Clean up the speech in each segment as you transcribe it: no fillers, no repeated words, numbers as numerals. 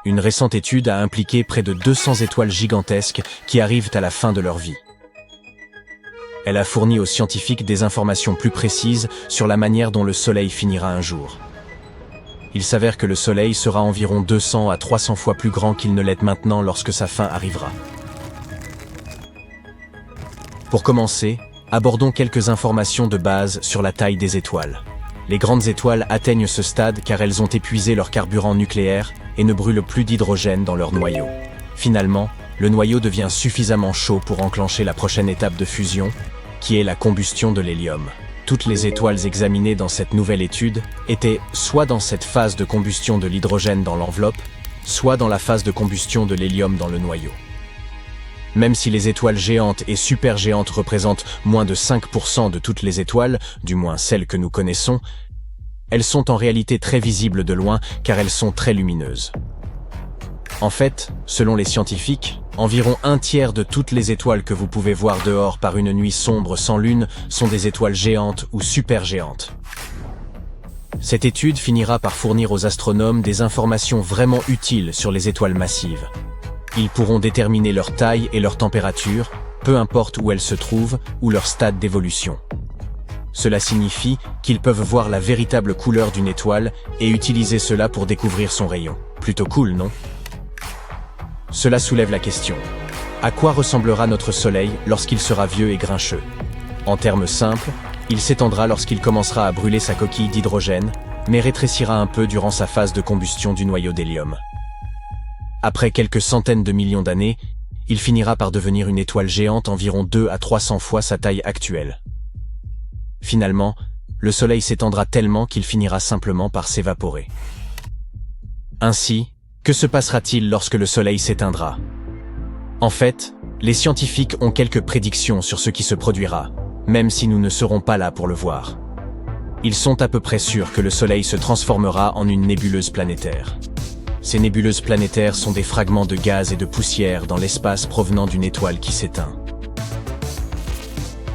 Une récente étude a impliqué près de 200 étoiles gigantesques qui arrivent à la fin de leur vie. Elle a fourni aux scientifiques des informations plus précises sur la manière dont le Soleil finira un jour. Il s'avère que le Soleil sera environ 200 à 300 fois plus grand qu'il ne l'est maintenant lorsque sa fin arrivera. Pour commencer, abordons quelques informations de base sur la taille des étoiles. Les grandes étoiles atteignent ce stade car elles ont épuisé leur carburant nucléaire et ne brûlent plus d'hydrogène dans leur noyau. Finalement, le noyau devient suffisamment chaud pour enclencher la prochaine étape de fusion, qui est la combustion de l'hélium. Toutes les étoiles examinées dans cette nouvelle étude étaient soit dans cette phase de combustion de l'hydrogène dans l'enveloppe, soit dans la phase de combustion de l'hélium dans le noyau. Même si les étoiles géantes et supergéantes représentent moins de 5% de toutes les étoiles, du moins celles que nous connaissons, elles sont en réalité très visibles de loin car elles sont très lumineuses. En fait, selon les scientifiques, environ un tiers de toutes les étoiles que vous pouvez voir dehors par une nuit sombre sans lune sont des étoiles géantes ou supergéantes. Cette étude finira par fournir aux astronomes des informations vraiment utiles sur les étoiles massives. Ils pourront déterminer leur taille et leur température, peu importe où elles se trouvent ou leur stade d'évolution. Cela signifie qu'ils peuvent voir la véritable couleur d'une étoile et utiliser cela pour découvrir son rayon. Plutôt cool, non? Cela soulève la question. À quoi ressemblera notre Soleil lorsqu'il sera vieux et grincheux? En termes simples, il s'étendra lorsqu'il commencera à brûler sa coquille d'hydrogène, mais rétrécira un peu durant sa phase de combustion du noyau d'hélium. Après quelques centaines de millions d'années, il finira par devenir une étoile géante environ 2 à 300 fois sa taille actuelle. Finalement, le Soleil s'étendra tellement qu'il finira simplement par s'évaporer. Ainsi, que se passera-t-il lorsque le Soleil s'éteindra? En fait, les scientifiques ont quelques prédictions sur ce qui se produira, même si nous ne serons pas là pour le voir. Ils sont à peu près sûrs que le Soleil se transformera en une nébuleuse planétaire. Ces nébuleuses planétaires sont des fragments de gaz et de poussière dans l'espace provenant d'une étoile qui s'éteint.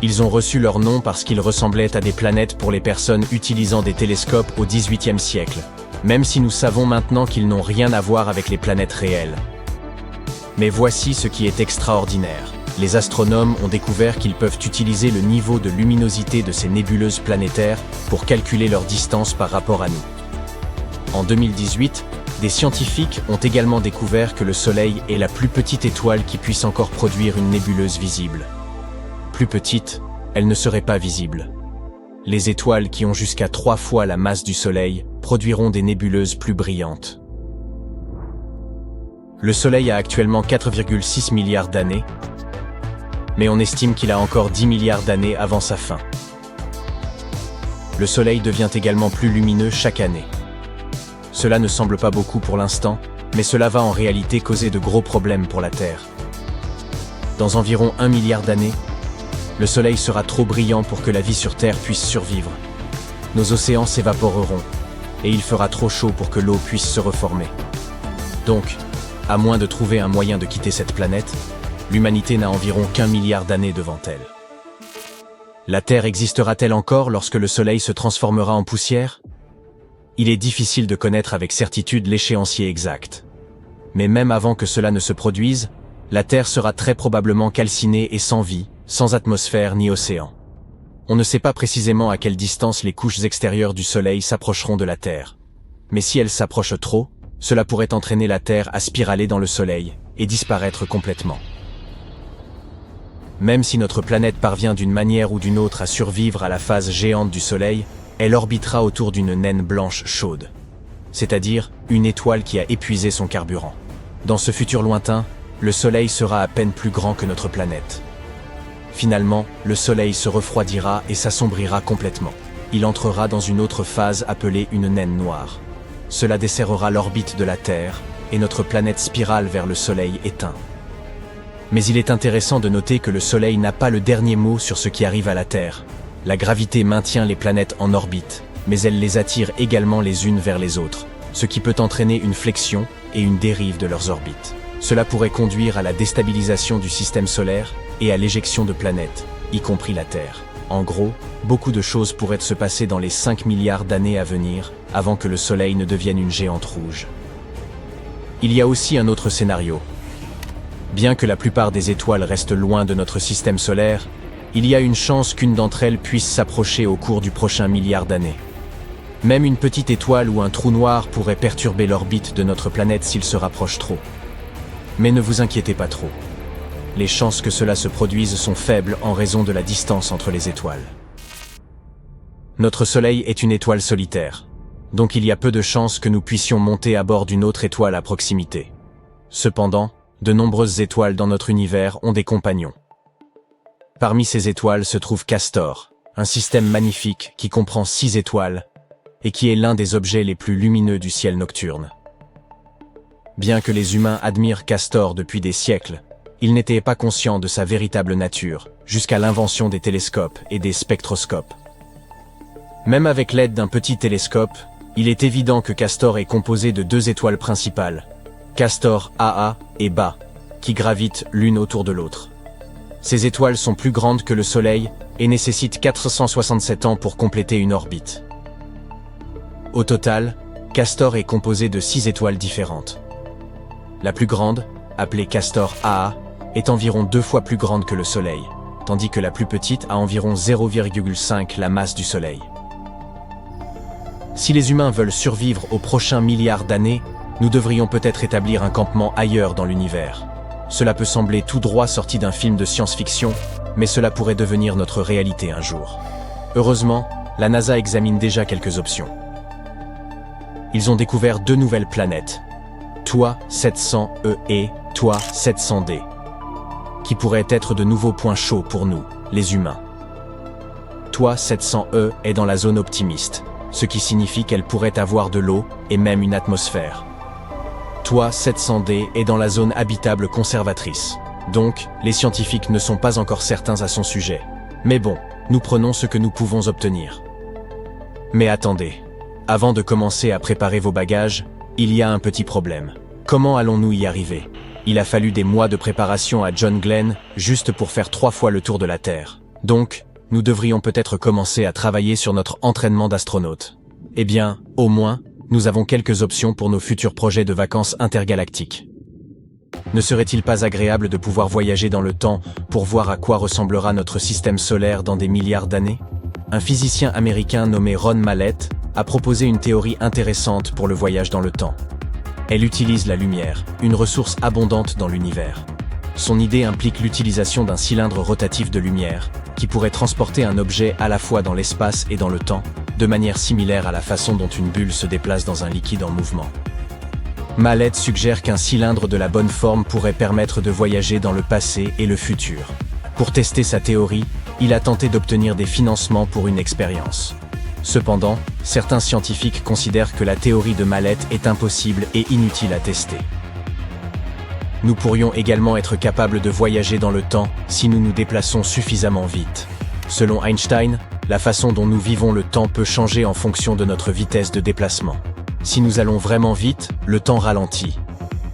Ils ont reçu leur nom parce qu'ils ressemblaient à des planètes pour les personnes utilisant des télescopes au XVIIIe siècle, même si nous savons maintenant qu'ils n'ont rien à voir avec les planètes réelles. Mais voici ce qui est extraordinaire. Les astronomes ont découvert qu'ils peuvent utiliser le niveau de luminosité de ces nébuleuses planétaires pour calculer leur distance par rapport à nous. En 2018, des scientifiques ont également découvert que le Soleil est la plus petite étoile qui puisse encore produire une nébuleuse visible. Plus petite, elle ne serait pas visible. Les étoiles qui ont jusqu'à 3 fois la masse du Soleil produiront des nébuleuses plus brillantes. Le Soleil a actuellement 4,6 milliards d'années, mais on estime qu'il a encore 10 milliards d'années avant sa fin. Le Soleil devient également plus lumineux chaque année. Cela ne semble pas beaucoup pour l'instant, mais cela va en réalité causer de gros problèmes pour la Terre. Dans environ 1 milliard d'années, le Soleil sera trop brillant pour que la vie sur Terre puisse survivre. Nos océans s'évaporeront, et il fera trop chaud pour que l'eau puisse se reformer. Donc, à moins de trouver un moyen de quitter cette planète, l'humanité n'a environ qu'1 milliard d'années devant elle. La Terre existera-t-elle encore lorsque le Soleil se transformera en poussière? Il est difficile de connaître avec certitude l'échéancier exact. Mais même avant que cela ne se produise, la Terre sera très probablement calcinée et sans vie, sans atmosphère ni océan. On ne sait pas précisément à quelle distance les couches extérieures du Soleil s'approcheront de la Terre. Mais si elles s'approchent trop, cela pourrait entraîner la Terre à spiraler dans le Soleil et disparaître complètement. Même si notre planète parvient d'une manière ou d'une autre à survivre à la phase géante du Soleil, elle orbitera autour d'une naine blanche chaude, c'est-à-dire une étoile qui a épuisé son carburant. Dans ce futur lointain, le Soleil sera à peine plus grand que notre planète. Finalement, le Soleil se refroidira et s'assombrira complètement. Il entrera dans une autre phase appelée une naine noire. Cela desserrera l'orbite de la Terre, et notre planète spirale vers le Soleil éteint. Mais il est intéressant de noter que le Soleil n'a pas le dernier mot sur ce qui arrive à la Terre. La gravité maintient les planètes en orbite, mais elle les attire également les unes vers les autres, ce qui peut entraîner une flexion et une dérive de leurs orbites. Cela pourrait conduire à la déstabilisation du système solaire et à l'éjection de planètes, y compris la Terre. En gros, beaucoup de choses pourraient se passer dans les 5 milliards d'années à venir, avant que le Soleil ne devienne une géante rouge. Il y a aussi un autre scénario. Bien que la plupart des étoiles restent loin de notre système solaire, il y a une chance qu'une d'entre elles puisse s'approcher au cours du prochain milliard d'années. Même une petite étoile ou un trou noir pourrait perturber l'orbite de notre planète s'il se rapproche trop. Mais ne vous inquiétez pas trop. Les chances que cela se produise sont faibles en raison de la distance entre les étoiles. Notre Soleil est une étoile solitaire, donc il y a peu de chances que nous puissions monter à bord d'une autre étoile à proximité. Cependant, de nombreuses étoiles dans notre univers ont des compagnons. Parmi ces étoiles se trouve Castor, un système magnifique qui comprend 6 étoiles et qui est l'un des objets les plus lumineux du ciel nocturne. Bien que les humains admirent Castor depuis des siècles, ils n'étaient pas conscients de sa véritable nature, jusqu'à l'invention des télescopes et des spectroscopes. Même avec l'aide d'un petit télescope, il est évident que Castor est composé de 2 étoiles principales, Castor AA et BA, qui gravitent l'une autour de l'autre. Ces étoiles sont plus grandes que le Soleil et nécessitent 467 ans pour compléter une orbite. Au total, Castor est composé de 6 étoiles différentes. La plus grande, appelée Castor AA, est environ 2 fois plus grande que le Soleil, tandis que la plus petite a environ 0,5 la masse du Soleil. Si les humains veulent survivre aux prochains milliards d'années, nous devrions peut-être établir un campement ailleurs dans l'univers. Cela peut sembler tout droit sorti d'un film de science-fiction, mais cela pourrait devenir notre réalité un jour. Heureusement, la NASA examine déjà quelques options. Ils ont découvert 2 nouvelles planètes, TOI 700e et TOI 700d, qui pourraient être de nouveaux points chauds pour nous, les humains. TOI 700e est dans la zone optimiste, ce qui signifie qu'elle pourrait avoir de l'eau et même une atmosphère. TOI 700d est dans la zone habitable conservatrice, donc les scientifiques ne sont pas encore certains à son sujet. Mais bon, nous prenons ce que nous pouvons obtenir. Mais attendez, avant de commencer à préparer vos bagages, il y a un petit problème. Comment allons-nous y arriver? Il a fallu des mois de préparation à John Glenn juste pour faire 3 fois le tour de la Terre. Donc, nous devrions peut-être commencer à travailler sur notre entraînement d'astronaute. Eh bien, au moins, nous avons quelques options pour nos futurs projets de vacances intergalactiques. Ne serait-il pas agréable de pouvoir voyager dans le temps pour voir à quoi ressemblera notre système solaire dans des milliards d'années? Un physicien américain nommé Ron Mallett a proposé une théorie intéressante pour le voyage dans le temps. Elle utilise la lumière, une ressource abondante dans l'univers. Son idée implique l'utilisation d'un cylindre rotatif de lumière, qui pourrait transporter un objet à la fois dans l'espace et dans le temps, de manière similaire à la façon dont une bulle se déplace dans un liquide en mouvement. Mallett suggère qu'un cylindre de la bonne forme pourrait permettre de voyager dans le passé et le futur. Pour tester sa théorie, il a tenté d'obtenir des financements pour une expérience. Cependant, certains scientifiques considèrent que la théorie de Mallett est impossible et inutile à tester. Nous pourrions également être capables de voyager dans le temps si nous nous déplaçons suffisamment vite. Selon Einstein, la façon dont nous vivons le temps peut changer en fonction de notre vitesse de déplacement. Si nous allons vraiment vite, le temps ralentit.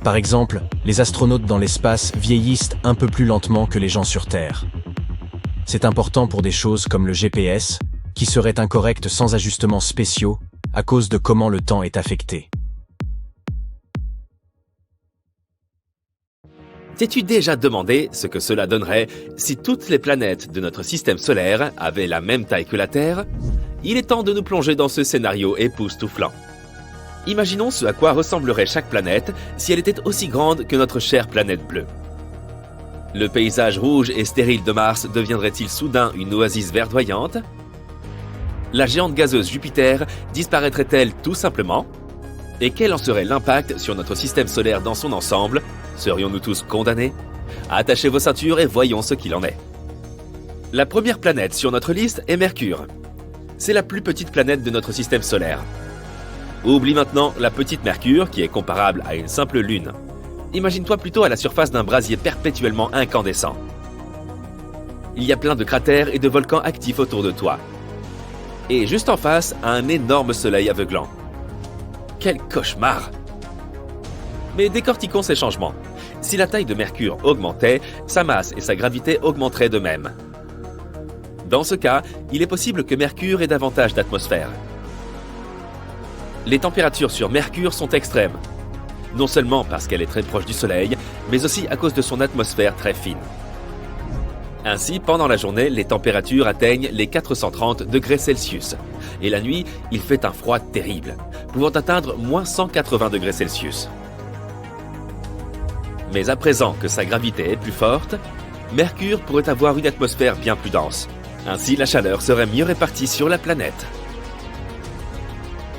Par exemple, les astronautes dans l'espace vieillissent un peu plus lentement que les gens sur Terre. C'est important pour des choses comme le GPS, qui serait incorrect sans ajustements spéciaux, à cause de comment le temps est affecté. T'es-tu déjà demandé ce que cela donnerait si toutes les planètes de notre système solaire avaient la même taille que la Terre? Il est temps de nous plonger dans ce scénario époustouflant. Imaginons ce à quoi ressemblerait chaque planète si elle était aussi grande que notre chère planète bleue. Le paysage rouge et stérile de Mars deviendrait-il soudain une oasis verdoyante? La géante gazeuse Jupiter disparaîtrait-elle tout simplement? Et quel en serait l'impact sur notre système solaire dans son ensemble? Serions-nous tous condamnés? Attachez vos ceintures et voyons ce qu'il en est. La première planète sur notre liste est Mercure. C'est la plus petite planète de notre système solaire. Oublie maintenant la petite Mercure qui est comparable à une simple lune. Imagine-toi plutôt à la surface d'un brasier perpétuellement incandescent. Il y a plein de cratères et de volcans actifs autour de toi. Et juste en face, un énorme soleil aveuglant. Quel cauchemar! Mais décortiquons ces changements. Si la taille de Mercure augmentait, sa masse et sa gravité augmenteraient de même. Dans ce cas, il est possible que Mercure ait davantage d'atmosphère. Les températures sur Mercure sont extrêmes. non seulement parce qu'elle est très proche du Soleil, mais aussi à cause de son atmosphère très fine. Ainsi, pendant la journée, les températures atteignent les 430 degrés Celsius. Et la nuit, il fait un froid terrible, pouvant atteindre moins 180 degrés Celsius. Mais à présent que sa gravité est plus forte, Mercure pourrait avoir une atmosphère bien plus dense. Ainsi, la chaleur serait mieux répartie sur la planète.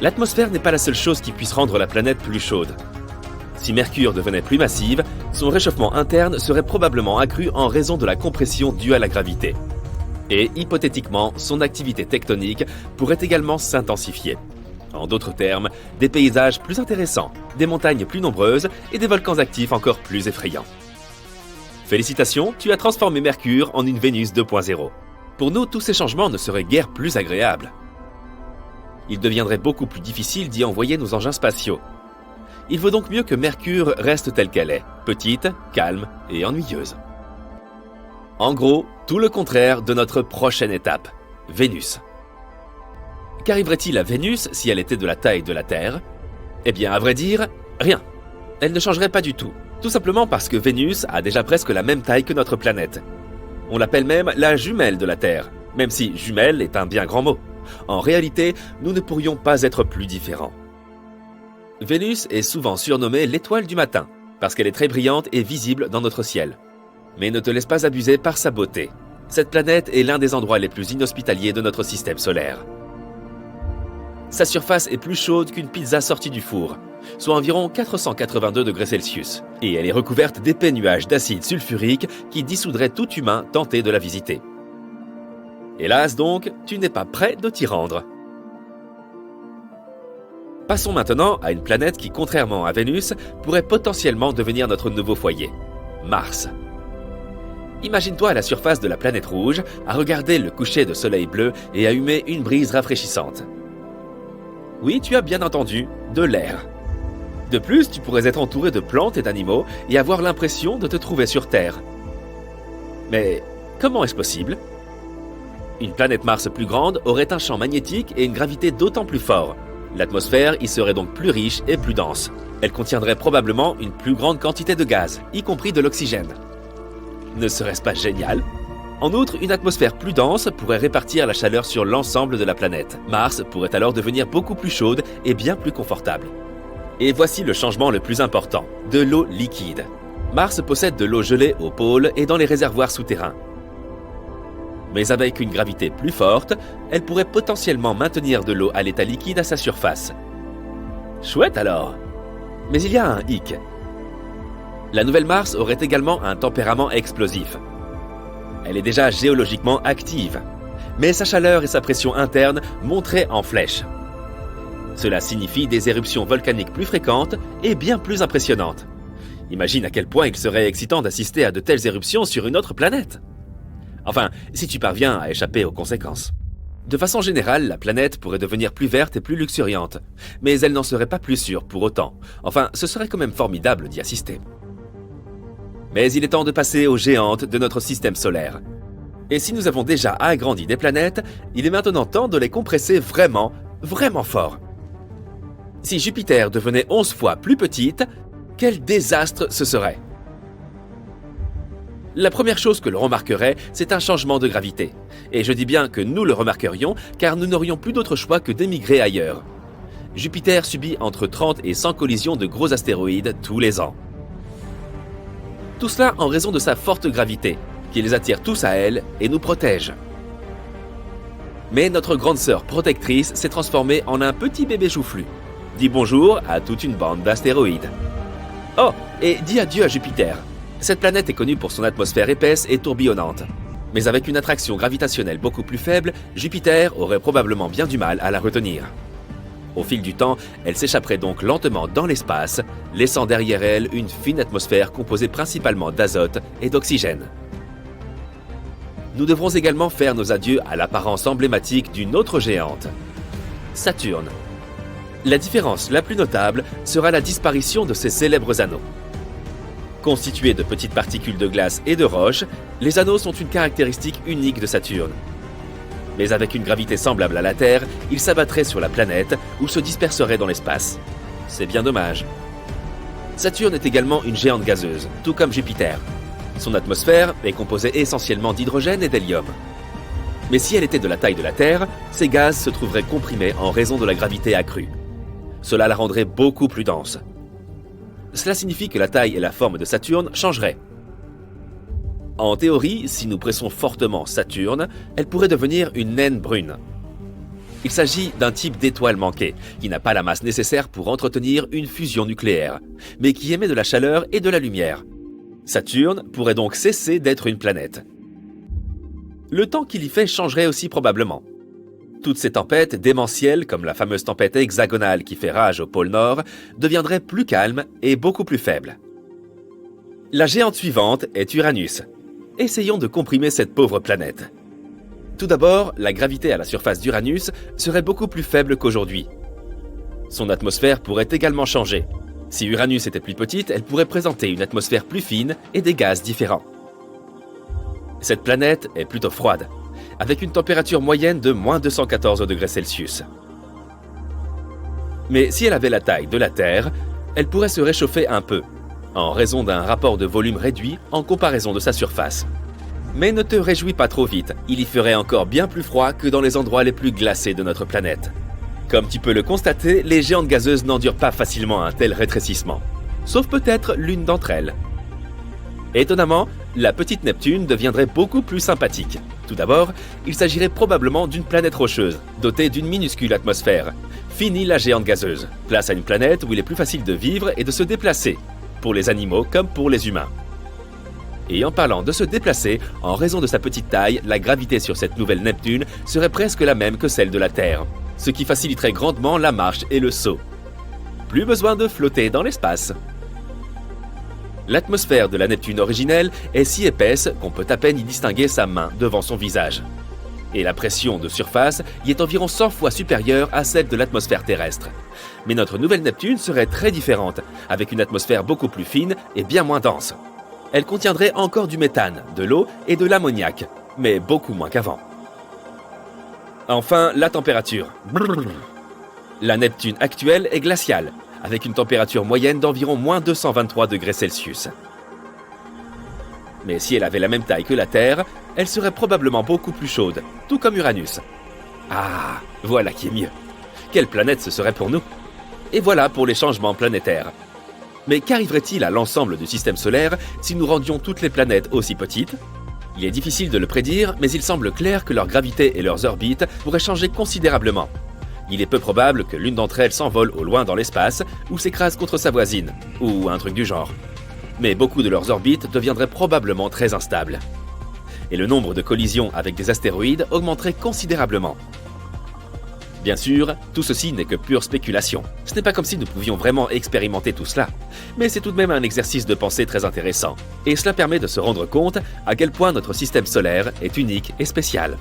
L'atmosphère n'est pas la seule chose qui puisse rendre la planète plus chaude. Si Mercure devenait plus massive, son réchauffement interne serait probablement accru en raison de la compression due à la gravité. Et hypothétiquement, son activité tectonique pourrait également s'intensifier. En d'autres termes, des paysages plus intéressants, des montagnes plus nombreuses et des volcans actifs encore plus effrayants. Félicitations, tu as transformé Mercure en une Vénus 2.0. Pour nous, tous ces changements ne seraient guère plus agréables. Il deviendrait beaucoup plus difficile d'y envoyer nos engins spatiaux. Il vaut donc mieux que Mercure reste telle qu'elle est, petite, calme et ennuyeuse. En gros, tout le contraire de notre prochaine étape, Vénus. Qu'arriverait-il à Vénus si elle était de la taille de la Terre? Eh bien, à vrai dire, rien. Elle ne changerait pas du tout. Tout simplement parce que Vénus a déjà presque la même taille que notre planète. On l'appelle même la jumelle de la Terre, même si jumelle est un bien grand mot. En réalité, nous ne pourrions pas être plus différents. Vénus est souvent surnommée l'étoile du matin, parce qu'elle est très brillante et visible dans notre ciel. Mais ne te laisse pas abuser par sa beauté. Cette planète est l'un des endroits les plus inhospitaliers de notre système solaire. Sa surface est plus chaude qu'une pizza sortie du four, soit environ 482 degrés Celsius, et elle est recouverte d'épais nuages d'acide sulfurique qui dissoudraient tout humain tenté de la visiter. Hélas donc, tu n'es pas prêt de t'y rendre. Passons maintenant à une planète qui, contrairement à Vénus, pourrait potentiellement devenir notre nouveau foyer, Mars. Imagine-toi à la surface de la planète rouge, à regarder le coucher de soleil bleu et à humer une brise rafraîchissante. Oui, tu as bien entendu, de l'air. De plus, tu pourrais être entouré de plantes et d'animaux et avoir l'impression de te trouver sur Terre. Mais comment est-ce possible ? Une planète Mars plus grande aurait un champ magnétique et une gravité d'autant plus fort. L'atmosphère y serait donc plus riche et plus dense. Elle contiendrait probablement une plus grande quantité de gaz, y compris de l'oxygène. Ne serait-ce pas génial ? En outre, une atmosphère plus dense pourrait répartir la chaleur sur l'ensemble de la planète. Mars pourrait alors devenir beaucoup plus chaude et bien plus confortable. Et voici le changement le plus important, de l'eau liquide. Mars possède de l'eau gelée au pôle et dans les réservoirs souterrains. Mais avec une gravité plus forte, elle pourrait potentiellement maintenir de l'eau à l'état liquide à sa surface. Chouette alors! Mais il y a un hic. La nouvelle Mars aurait également un tempérament explosif. Elle est déjà géologiquement active, mais sa chaleur et sa pression interne monteraient en flèche. Cela signifie des éruptions volcaniques plus fréquentes et bien plus impressionnantes. Imagine à quel point il serait excitant d'assister à de telles éruptions sur une autre planète. Enfin, si tu parviens à échapper aux conséquences. De façon générale, la planète pourrait devenir plus verte et plus luxuriante, mais elle n'en serait pas plus sûre pour autant. Enfin, ce serait quand même formidable d'y assister. Mais il est temps de passer aux géantes de notre système solaire. Et si nous avons déjà agrandi des planètes, il est maintenant temps de les compresser vraiment, vraiment fort. Si Jupiter devenait 11 fois plus petite, quel désastre ce serait! La première chose que l'on remarquerait, c'est un changement de gravité. Et je dis bien que nous le remarquerions, car nous n'aurions plus d'autre choix que d'émigrer ailleurs. Jupiter subit entre 30 et 100 collisions de gros astéroïdes tous les ans. Tout cela en raison de sa forte gravité, qui les attire tous à elle et nous protège. Mais notre grande sœur protectrice s'est transformée en un petit bébé joufflu. Dis bonjour à toute une bande d'astéroïdes. Oh, et dis adieu à Jupiter. Cette planète est connue pour son atmosphère épaisse et tourbillonnante. Mais avec une attraction gravitationnelle beaucoup plus faible, Jupiter aurait probablement bien du mal à la retenir. Au fil du temps, elle s'échapperait donc lentement dans l'espace, laissant derrière elle une fine atmosphère composée principalement d'azote et d'oxygène. Nous devrons également faire nos adieux à l'apparence emblématique d'une autre géante, Saturne. La différence la plus notable sera la disparition de ses célèbres anneaux. Constitués de petites particules de glace et de roche, les anneaux sont une caractéristique unique de Saturne. Mais avec une gravité semblable à la Terre, ils s'abattraient sur la planète ou se disperseraient dans l'espace. C'est bien dommage. Saturne est également une géante gazeuse, tout comme Jupiter. Son atmosphère est composée essentiellement d'hydrogène et d'hélium. Mais si elle était de la taille de la Terre, ces gaz se trouveraient comprimés en raison de la gravité accrue. Cela la rendrait beaucoup plus dense. Cela signifie que la taille et la forme de Saturne changeraient. En théorie, si nous pressons fortement Saturne, elle pourrait devenir une naine brune. Il s'agit d'un type d'étoile manquée, qui n'a pas la masse nécessaire pour entretenir une fusion nucléaire, mais qui émet de la chaleur et de la lumière. Saturne pourrait donc cesser d'être une planète. Le temps qu'il y fait changerait aussi probablement. Toutes ces tempêtes démentielles, comme la fameuse tempête hexagonale qui fait rage au pôle Nord, deviendraient plus calmes et beaucoup plus faibles. La géante suivante est Uranus. Essayons de comprimer cette pauvre planète. Tout d'abord, la gravité à la surface d'Uranus serait beaucoup plus faible qu'aujourd'hui. Son atmosphère pourrait également changer. Si Uranus était plus petite, elle pourrait présenter une atmosphère plus fine et des gaz différents. Cette planète est plutôt froide, avec une température moyenne de moins 214 degrés Celsius. Mais si elle avait la taille de la Terre, elle pourrait se réchauffer un peu, en raison d'un rapport de volume réduit en comparaison de sa surface. Mais ne te réjouis pas trop vite, il y ferait encore bien plus froid que dans les endroits les plus glacés de notre planète. Comme tu peux le constater, les géantes gazeuses n'endurent pas facilement un tel rétrécissement, sauf peut-être l'une d'entre elles. Étonnamment, la petite Neptune deviendrait beaucoup plus sympathique. Tout d'abord, il s'agirait probablement d'une planète rocheuse, dotée d'une minuscule atmosphère. Fini la géante gazeuse, place à une planète où il est plus facile de vivre et de se déplacer, pour les animaux comme pour les humains. Et en parlant de se déplacer, en raison de sa petite taille, la gravité sur cette nouvelle Neptune serait presque la même que celle de la Terre, ce qui faciliterait grandement la marche et le saut. Plus besoin de flotter dans l'espace. L'atmosphère de la Neptune originelle est si épaisse qu'on peut à peine y distinguer sa main devant son visage. Et la pression de surface y est environ 100 fois supérieure à celle de l'atmosphère terrestre. Mais notre nouvelle Neptune serait très différente, avec une atmosphère beaucoup plus fine et bien moins dense. Elle contiendrait encore du méthane, de l'eau et de l'ammoniac, mais beaucoup moins qu'avant. Enfin, la température. La Neptune actuelle est glaciale, avec une température moyenne d'environ moins 223 degrés Celsius. Mais si elle avait la même taille que la Terre, elle serait probablement beaucoup plus chaude, tout comme Uranus. Ah, voilà qui est mieux. Quelle planète ce serait pour nous? Et voilà pour les changements planétaires. Mais qu'arriverait-il à l'ensemble du système solaire si nous rendions toutes les planètes aussi petites? Il est difficile de le prédire, mais il semble clair que leur gravité et leurs orbites pourraient changer considérablement. Il est peu probable que l'une d'entre elles s'envole au loin dans l'espace ou s'écrase contre sa voisine, ou un truc du genre. Mais beaucoup de leurs orbites deviendraient probablement très instables. Et le nombre de collisions avec des astéroïdes augmenterait considérablement. Bien sûr, tout ceci n'est que pure spéculation. Ce n'est pas comme si nous pouvions vraiment expérimenter tout cela. Mais c'est tout de même un exercice de pensée très intéressant. Et cela permet de se rendre compte à quel point notre système solaire est unique et spécial.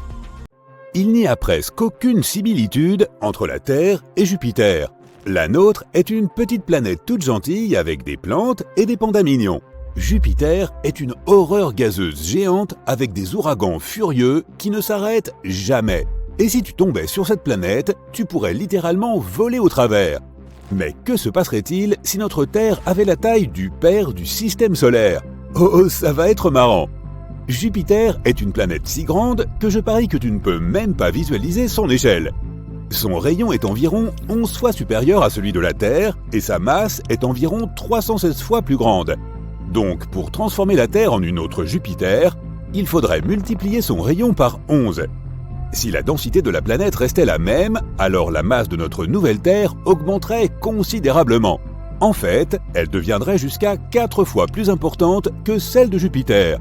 Il n'y a presque aucune similitude entre la Terre et Jupiter. La nôtre est une petite planète toute gentille avec des plantes et des pandas mignons. Jupiter est une horreur gazeuse géante avec des ouragans furieux qui ne s'arrêtent jamais. Et si tu tombais sur cette planète, tu pourrais littéralement voler au travers. Mais que se passerait-il si notre Terre avait la taille du père du système solaire? Oh, ça va être marrant! Jupiter est une planète si grande que je parie que tu ne peux même pas visualiser son échelle. Son rayon est environ 11 fois supérieur à celui de la Terre et sa masse est environ 316 fois plus grande. Donc, pour transformer la Terre en une autre Jupiter, il faudrait multiplier son rayon par 11. Si la densité de la planète restait la même, alors la masse de notre nouvelle Terre augmenterait considérablement. En fait, elle deviendrait jusqu'à 4 fois plus importante que celle de Jupiter.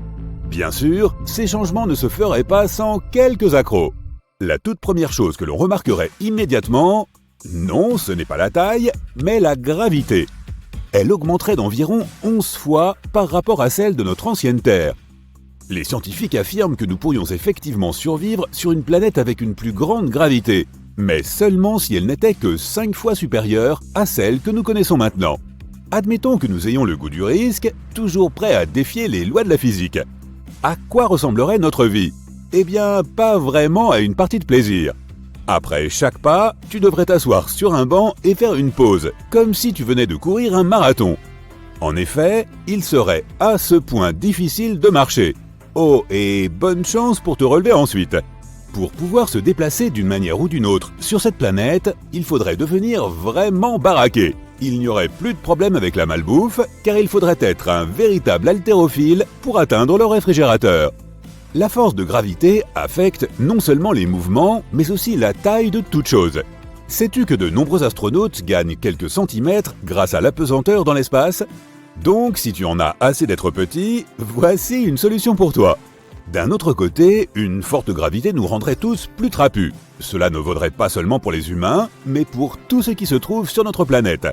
Bien sûr, ces changements ne se feraient pas sans quelques accros. La toute première chose que l'on remarquerait immédiatement, non, ce n'est pas la taille, mais la gravité. Elle augmenterait d'environ 11 fois par rapport à celle de notre ancienne Terre. Les scientifiques affirment que nous pourrions effectivement survivre sur une planète avec une plus grande gravité, mais seulement si elle n'était que 5 fois supérieure à celle que nous connaissons maintenant. Admettons que nous ayons le goût du risque, toujours prêts à défier les lois de la physique. À quoi ressemblerait notre vie? Eh bien, pas vraiment à une partie de plaisir. Après chaque pas, tu devrais t'asseoir sur un banc et faire une pause, comme si tu venais de courir un marathon. En effet, il serait à ce point difficile de marcher. Oh, et bonne chance pour te relever ensuite. Pour pouvoir se déplacer d'une manière ou d'une autre sur cette planète, il faudrait devenir vraiment baraqué. Il n'y aurait plus de problème avec la malbouffe, car il faudrait être un véritable haltérophile pour atteindre le réfrigérateur. La force de gravité affecte non seulement les mouvements, mais aussi la taille de toute chose. Sais-tu que de nombreux astronautes gagnent quelques centimètres grâce à l'apesanteur dans l'espace ? Donc, si tu en as assez d'être petit, voici une solution pour toi. D'un autre côté, une forte gravité nous rendrait tous plus trapus. Cela ne vaudrait pas seulement pour les humains, mais pour tout ce qui se trouve sur notre planète.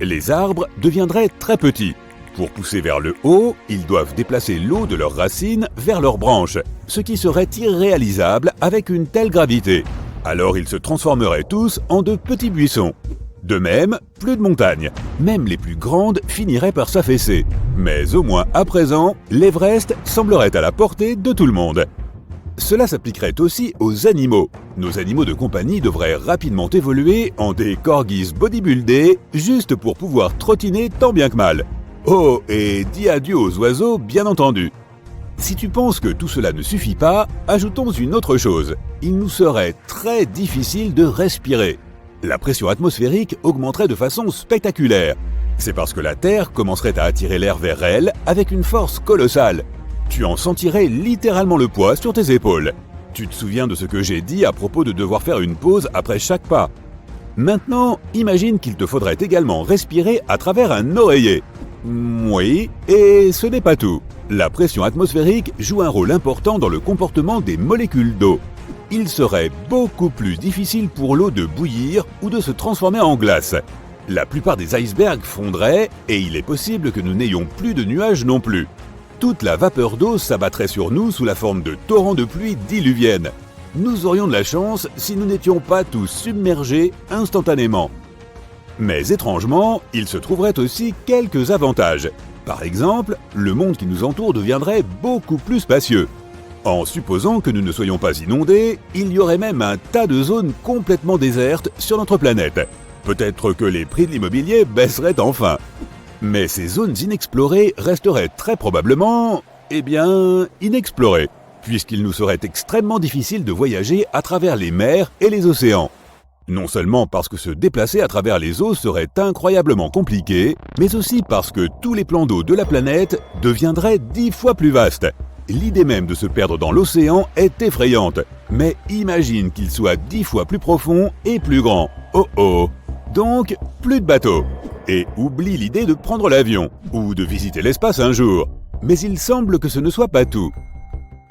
Les arbres deviendraient très petits. Pour pousser vers le haut, ils doivent déplacer l'eau de leurs racines vers leurs branches, ce qui serait irréalisable avec une telle gravité. Alors ils se transformeraient tous en de petits buissons. De même, plus de montagnes. Même les plus grandes finiraient par s'affaisser. Mais au moins à présent, l'Everest semblerait à la portée de tout le monde. Cela s'appliquerait aussi aux animaux. Nos animaux de compagnie devraient rapidement évoluer en des corgis bodybuildés, juste pour pouvoir trottiner tant bien que mal. Oh, et dis adieu aux oiseaux, bien entendu. Si tu penses que tout cela ne suffit pas, ajoutons une autre chose. Il nous serait très difficile de respirer. La pression atmosphérique augmenterait de façon spectaculaire. C'est parce que la Terre commencerait à attirer l'air vers elle avec une force colossale. Tu en sentirais littéralement le poids sur tes épaules. Tu te souviens de ce que j'ai dit à propos de devoir faire une pause après chaque pas. Maintenant, imagine qu'il te faudrait également respirer à travers un oreiller. Oui, et ce n'est pas tout. La pression atmosphérique joue un rôle important dans le comportement des molécules d'eau. Il serait beaucoup plus difficile pour l'eau de bouillir ou de se transformer en glace. La plupart des icebergs fondraient et il est possible que nous n'ayons plus de nuages non plus. Toute la vapeur d'eau s'abattrait sur nous sous la forme de torrents de pluie diluvienne. Nous aurions de la chance si nous n'étions pas tous submergés instantanément. Mais étrangement, il se trouverait aussi quelques avantages. Par exemple, le monde qui nous entoure deviendrait beaucoup plus spacieux. En supposant que nous ne soyons pas inondés, il y aurait même un tas de zones complètement désertes sur notre planète. Peut-être que les prix de l'immobilier baisseraient enfin. Mais ces zones inexplorées resteraient très probablement, inexplorées, puisqu'il nous serait extrêmement difficile de voyager à travers les mers et les océans. Non seulement parce que se déplacer à travers les eaux serait incroyablement compliqué, mais aussi parce que tous les plans d'eau de la planète deviendraient 10 fois plus vastes. L'idée même de se perdre dans l'océan est effrayante, mais imagine qu'il soit 10 fois plus profond et plus grand. Oh oh! Donc, plus de bateaux. Et oublie l'idée de prendre l'avion, ou de visiter l'espace un jour. Mais il semble que ce ne soit pas tout.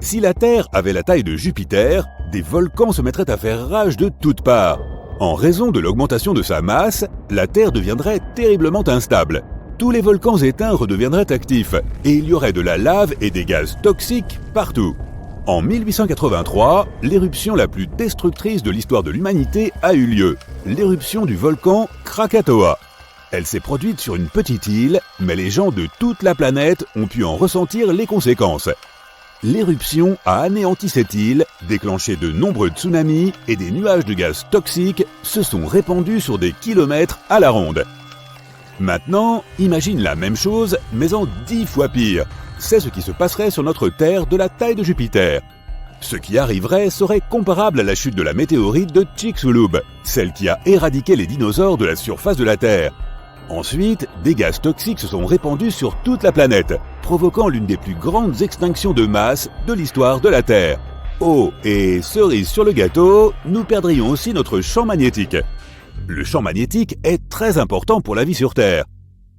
Si la Terre avait la taille de Jupiter, des volcans se mettraient à faire rage de toutes parts. En raison de l'augmentation de sa masse, la Terre deviendrait terriblement instable. Tous les volcans éteints redeviendraient actifs, et il y aurait de la lave et des gaz toxiques partout. En 1883, l'éruption la plus destructrice de l'histoire de l'humanité a eu lieu, l'éruption du volcan Krakatoa. Elle s'est produite sur une petite île, mais les gens de toute la planète ont pu en ressentir les conséquences. L'éruption a anéanti cette île, déclenché de nombreux tsunamis et des nuages de gaz toxiques se sont répandus sur des kilomètres à la ronde. Maintenant, imagine la même chose, mais en 10 fois pire. C'est ce qui se passerait sur notre Terre de la taille de Jupiter. Ce qui arriverait serait comparable à la chute de la météorite de Chicxulub, celle qui a éradiqué les dinosaures de la surface de la Terre. Ensuite, des gaz toxiques se sont répandus sur toute la planète, provoquant l'une des plus grandes extinctions de masse de l'histoire de la Terre. Oh, et cerise sur le gâteau, nous perdrions aussi notre champ magnétique. Le champ magnétique est très important pour la vie sur Terre.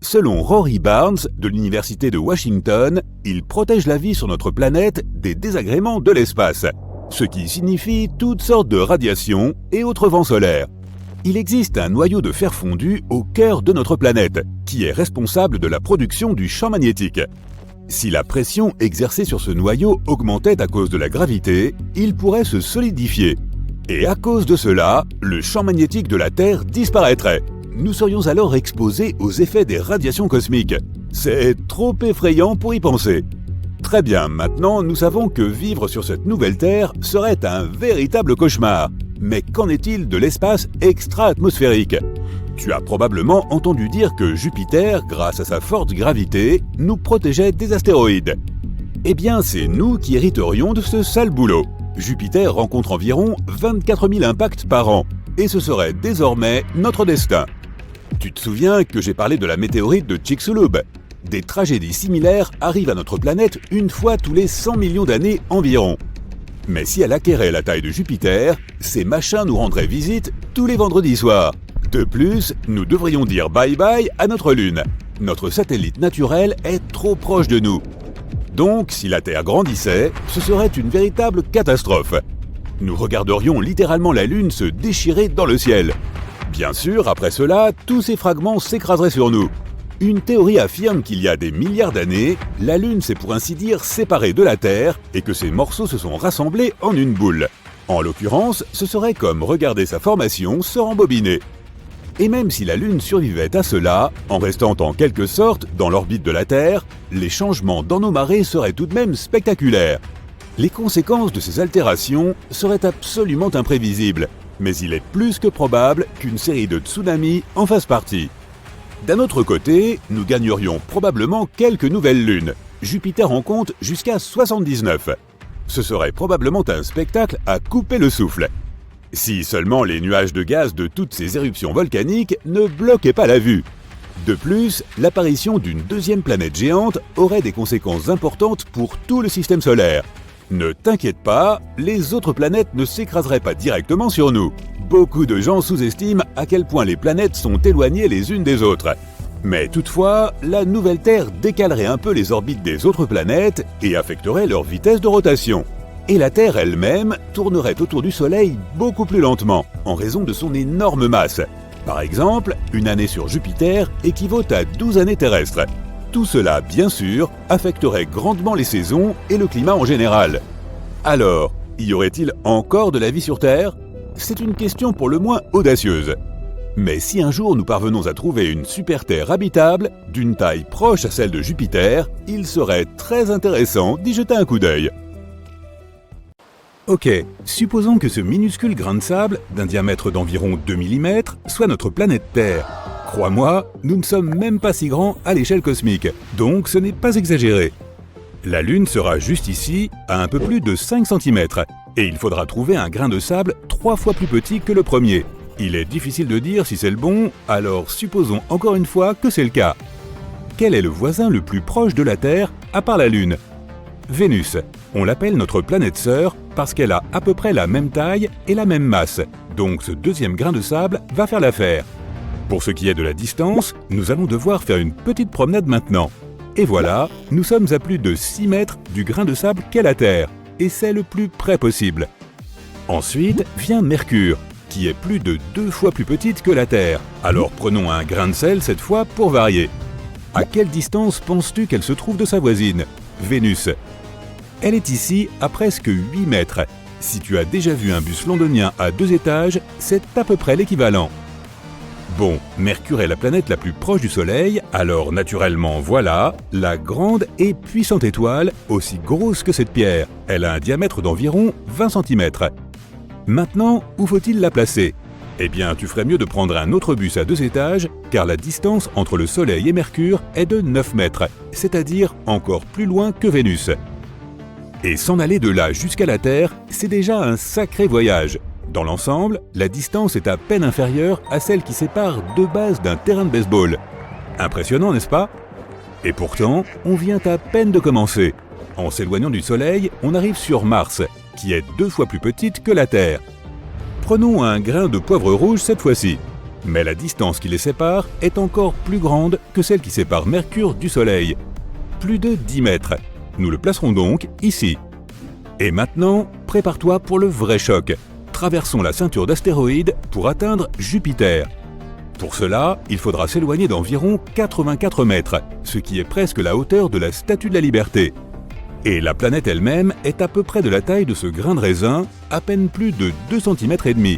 Selon Rory Barnes de l'Université de Washington, il protège la vie sur notre planète des désagréments de l'espace, ce qui signifie toutes sortes de radiations et autres vents solaires. Il existe un noyau de fer fondu au cœur de notre planète, qui est responsable de la production du champ magnétique. Si la pression exercée sur ce noyau augmentait à cause de la gravité, il pourrait se solidifier. Et à cause de cela, le champ magnétique de la Terre disparaîtrait. Nous serions alors exposés aux effets des radiations cosmiques. C'est trop effrayant pour y penser. Très bien, maintenant nous savons que vivre sur cette nouvelle Terre serait un véritable cauchemar. Mais qu'en est-il de l'espace extra-atmosphérique ? Tu as probablement entendu dire que Jupiter, grâce à sa forte gravité, nous protégeait des astéroïdes. Eh bien, c'est nous qui hériterions de ce sale boulot. Jupiter rencontre environ 24 000 impacts par an, et ce serait désormais notre destin. Tu te souviens que j'ai parlé de la météorite de Chicxulub? Des tragédies similaires arrivent à notre planète une fois tous les 100 millions d'années environ. Mais si elle acquérait la taille de Jupiter, ces machins nous rendraient visite tous les vendredis soirs. De plus, nous devrions dire bye-bye à notre Lune. Notre satellite naturel est trop proche de nous. Donc, si la Terre grandissait, ce serait une véritable catastrophe. Nous regarderions littéralement la Lune se déchirer dans le ciel. Bien sûr, après cela, tous ces fragments s'écraseraient sur nous. Une théorie affirme qu'il y a des milliards d'années, la Lune s'est pour ainsi dire séparée de la Terre et que ces morceaux se sont rassemblés en une boule. En l'occurrence, ce serait comme regarder sa formation se rembobiner. Et même si la Lune survivait à cela, en restant en quelque sorte dans l'orbite de la Terre, les changements dans nos marées seraient tout de même spectaculaires. Les conséquences de ces altérations seraient absolument imprévisibles, mais il est plus que probable qu'une série de tsunamis en fasse partie. D'un autre côté, nous gagnerions probablement quelques nouvelles lunes. Jupiter en compte jusqu'à 79. Ce serait probablement un spectacle à couper le souffle. Si seulement les nuages de gaz de toutes ces éruptions volcaniques ne bloquaient pas la vue. De plus, l'apparition d'une deuxième planète géante aurait des conséquences importantes pour tout le système solaire. Ne t'inquiète pas, les autres planètes ne s'écraseraient pas directement sur nous. Beaucoup de gens sous-estiment à quel point les planètes sont éloignées les unes des autres. Mais toutefois, la nouvelle Terre décalerait un peu les orbites des autres planètes et affecterait leur vitesse de rotation. Et la Terre elle-même tournerait autour du Soleil beaucoup plus lentement, en raison de son énorme masse. Par exemple, une année sur Jupiter équivaut à 12 années terrestres. Tout cela, bien sûr, affecterait grandement les saisons et le climat en général. Alors, y aurait-il encore de la vie sur Terre? C'est une question pour le moins audacieuse. Mais si un jour nous parvenons à trouver une super-Terre habitable, d'une taille proche à celle de Jupiter, il serait très intéressant d'y jeter un coup d'œil. Ok, supposons que ce minuscule grain de sable, d'un diamètre d'environ 2 mm, soit notre planète Terre. Crois-moi, nous ne sommes même pas si grands à l'échelle cosmique, donc ce n'est pas exagéré. La Lune sera juste ici, à un peu plus de 5 cm, et il faudra trouver un grain de sable 3 fois plus petit que le premier. Il est difficile de dire si c'est le bon, alors supposons encore une fois que c'est le cas. Quel est le voisin le plus proche de la Terre, à part la Lune? Vénus. On l'appelle notre planète sœur parce qu'elle a à peu près la même taille et la même masse, donc ce deuxième grain de sable va faire l'affaire. Pour ce qui est de la distance, nous allons devoir faire une petite promenade maintenant. Et voilà, nous sommes à plus de 6 mètres du grain de sable qu'est la Terre, et c'est le plus près possible. Ensuite vient Mercure, qui est plus de 2 fois plus petite que la Terre. Alors prenons un grain de sel cette fois pour varier. À quelle distance penses-tu qu'elle se trouve de sa voisine, Vénus? Elle est ici à presque 8 mètres. Si tu as déjà vu un bus londonien à 2 étages, c'est à peu près l'équivalent. Bon, Mercure est la planète la plus proche du Soleil, alors naturellement voilà, la grande et puissante étoile, aussi grosse que cette pierre. Elle a un diamètre d'environ 20 cm. Maintenant, où faut-il la placer? Eh bien, tu ferais mieux de prendre un autre bus à 2 étages, car la distance entre le Soleil et Mercure est de 9 mètres, c'est-à-dire encore plus loin que Vénus. Et s'en aller de là jusqu'à la Terre, c'est déjà un sacré voyage. Dans l'ensemble, la distance est à peine inférieure à celle qui sépare 2 bases d'un terrain de baseball. Impressionnant, n'est-ce pas? Et pourtant, on vient à peine de commencer. En s'éloignant du Soleil, on arrive sur Mars, qui est 2 fois plus petite que la Terre. Prenons un grain de poivre rouge cette fois-ci. Mais la distance qui les sépare est encore plus grande que celle qui sépare Mercure du Soleil. Plus de 10 mètres. Nous le placerons donc ici. Et maintenant, prépare-toi pour le vrai choc. Traversons la ceinture d'astéroïdes pour atteindre Jupiter. Pour cela, il faudra s'éloigner d'environ 84 mètres, ce qui est presque la hauteur de la Statue de la Liberté. Et la planète elle-même est à peu près de la taille de ce grain de raisin, à peine plus de 2,5 cm.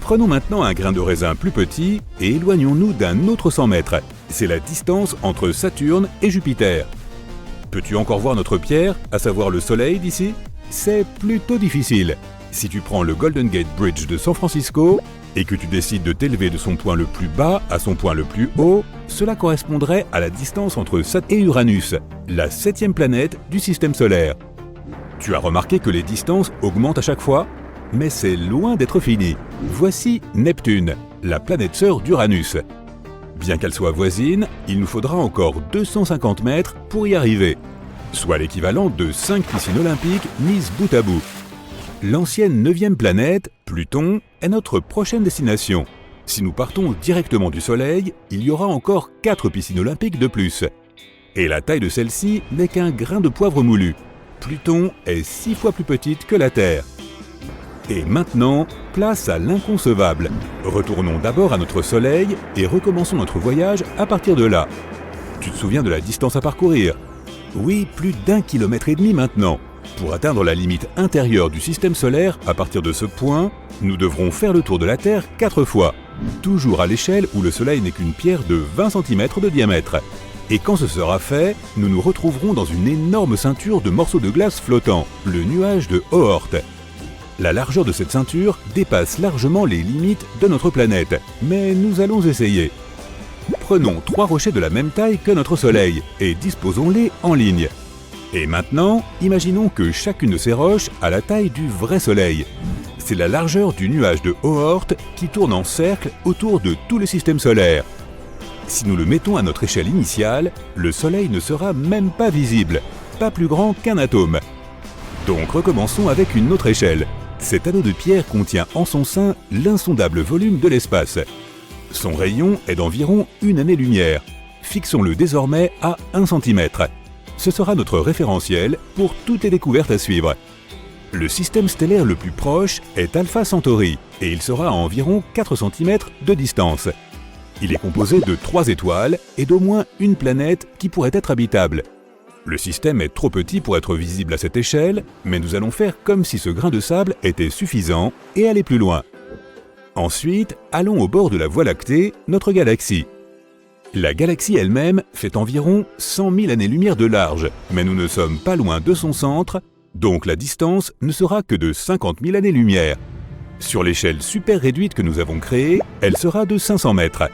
Prenons maintenant un grain de raisin plus petit et éloignons-nous d'un autre 100 mètres. C'est la distance entre Saturne et Jupiter. Peux-tu encore voir notre pierre, à savoir le Soleil d'ici? C'est plutôt difficile. Si tu prends le Golden Gate Bridge de San Francisco et que tu décides de t'élever de son point le plus bas à son point le plus haut, cela correspondrait à la distance entre Saturne et Uranus, la 7e planète du système solaire. Tu as remarqué que les distances augmentent à chaque fois? Mais c'est loin d'être fini. Voici Neptune, la planète sœur d'Uranus. Bien qu'elle soit voisine, il nous faudra encore 250 mètres pour y arriver, soit l'équivalent de 5 piscines olympiques mises bout à bout. L'ancienne 9e planète, Pluton, est notre prochaine destination. Si nous partons directement du Soleil, il y aura encore 4 piscines olympiques de plus. Et la taille de celle-ci n'est qu'un grain de poivre moulu. Pluton est 6 fois plus petite que la Terre. Et maintenant, place à l'inconcevable. Retournons d'abord à notre Soleil et recommençons notre voyage à partir de là. Tu te souviens de la distance à parcourir? Oui, plus d'1,5 km maintenant. Pour atteindre la limite intérieure du système solaire, à partir de ce point, nous devrons faire le tour de la Terre 4 fois. Toujours à l'échelle où le Soleil n'est qu'une pierre de 20 cm de diamètre. Et quand ce sera fait, nous nous retrouverons dans une énorme ceinture de morceaux de glace flottants, le nuage de Oort. La largeur de cette ceinture dépasse largement les limites de notre planète, mais nous allons essayer. Prenons 3 rochers de la même taille que notre Soleil et disposons-les en ligne. Et maintenant, imaginons que chacune de ces roches a la taille du vrai Soleil. C'est la largeur du nuage de Oort qui tourne en cercle autour de tout le système solaire. Si nous le mettons à notre échelle initiale, le Soleil ne sera même pas visible, pas plus grand qu'un atome. Donc recommençons avec une autre échelle. Cet anneau de pierre contient en son sein l'insondable volume de l'espace. Son rayon est d'environ 1 année-lumière. Fixons-le désormais à 1 cm. Ce sera notre référentiel pour toutes les découvertes à suivre. Le système stellaire le plus proche est Alpha Centauri et il sera à environ 4 cm de distance. Il est composé de 3 étoiles et d'au moins une planète qui pourrait être habitable. Le système est trop petit pour être visible à cette échelle, mais nous allons faire comme si ce grain de sable était suffisant et aller plus loin. Ensuite, allons au bord de la Voie lactée, notre galaxie. La galaxie elle-même fait environ 100 000 années-lumière de large, mais nous ne sommes pas loin de son centre, donc la distance ne sera que de 50 000 années-lumière. Sur l'échelle super réduite que nous avons créée, elle sera de 500 mètres.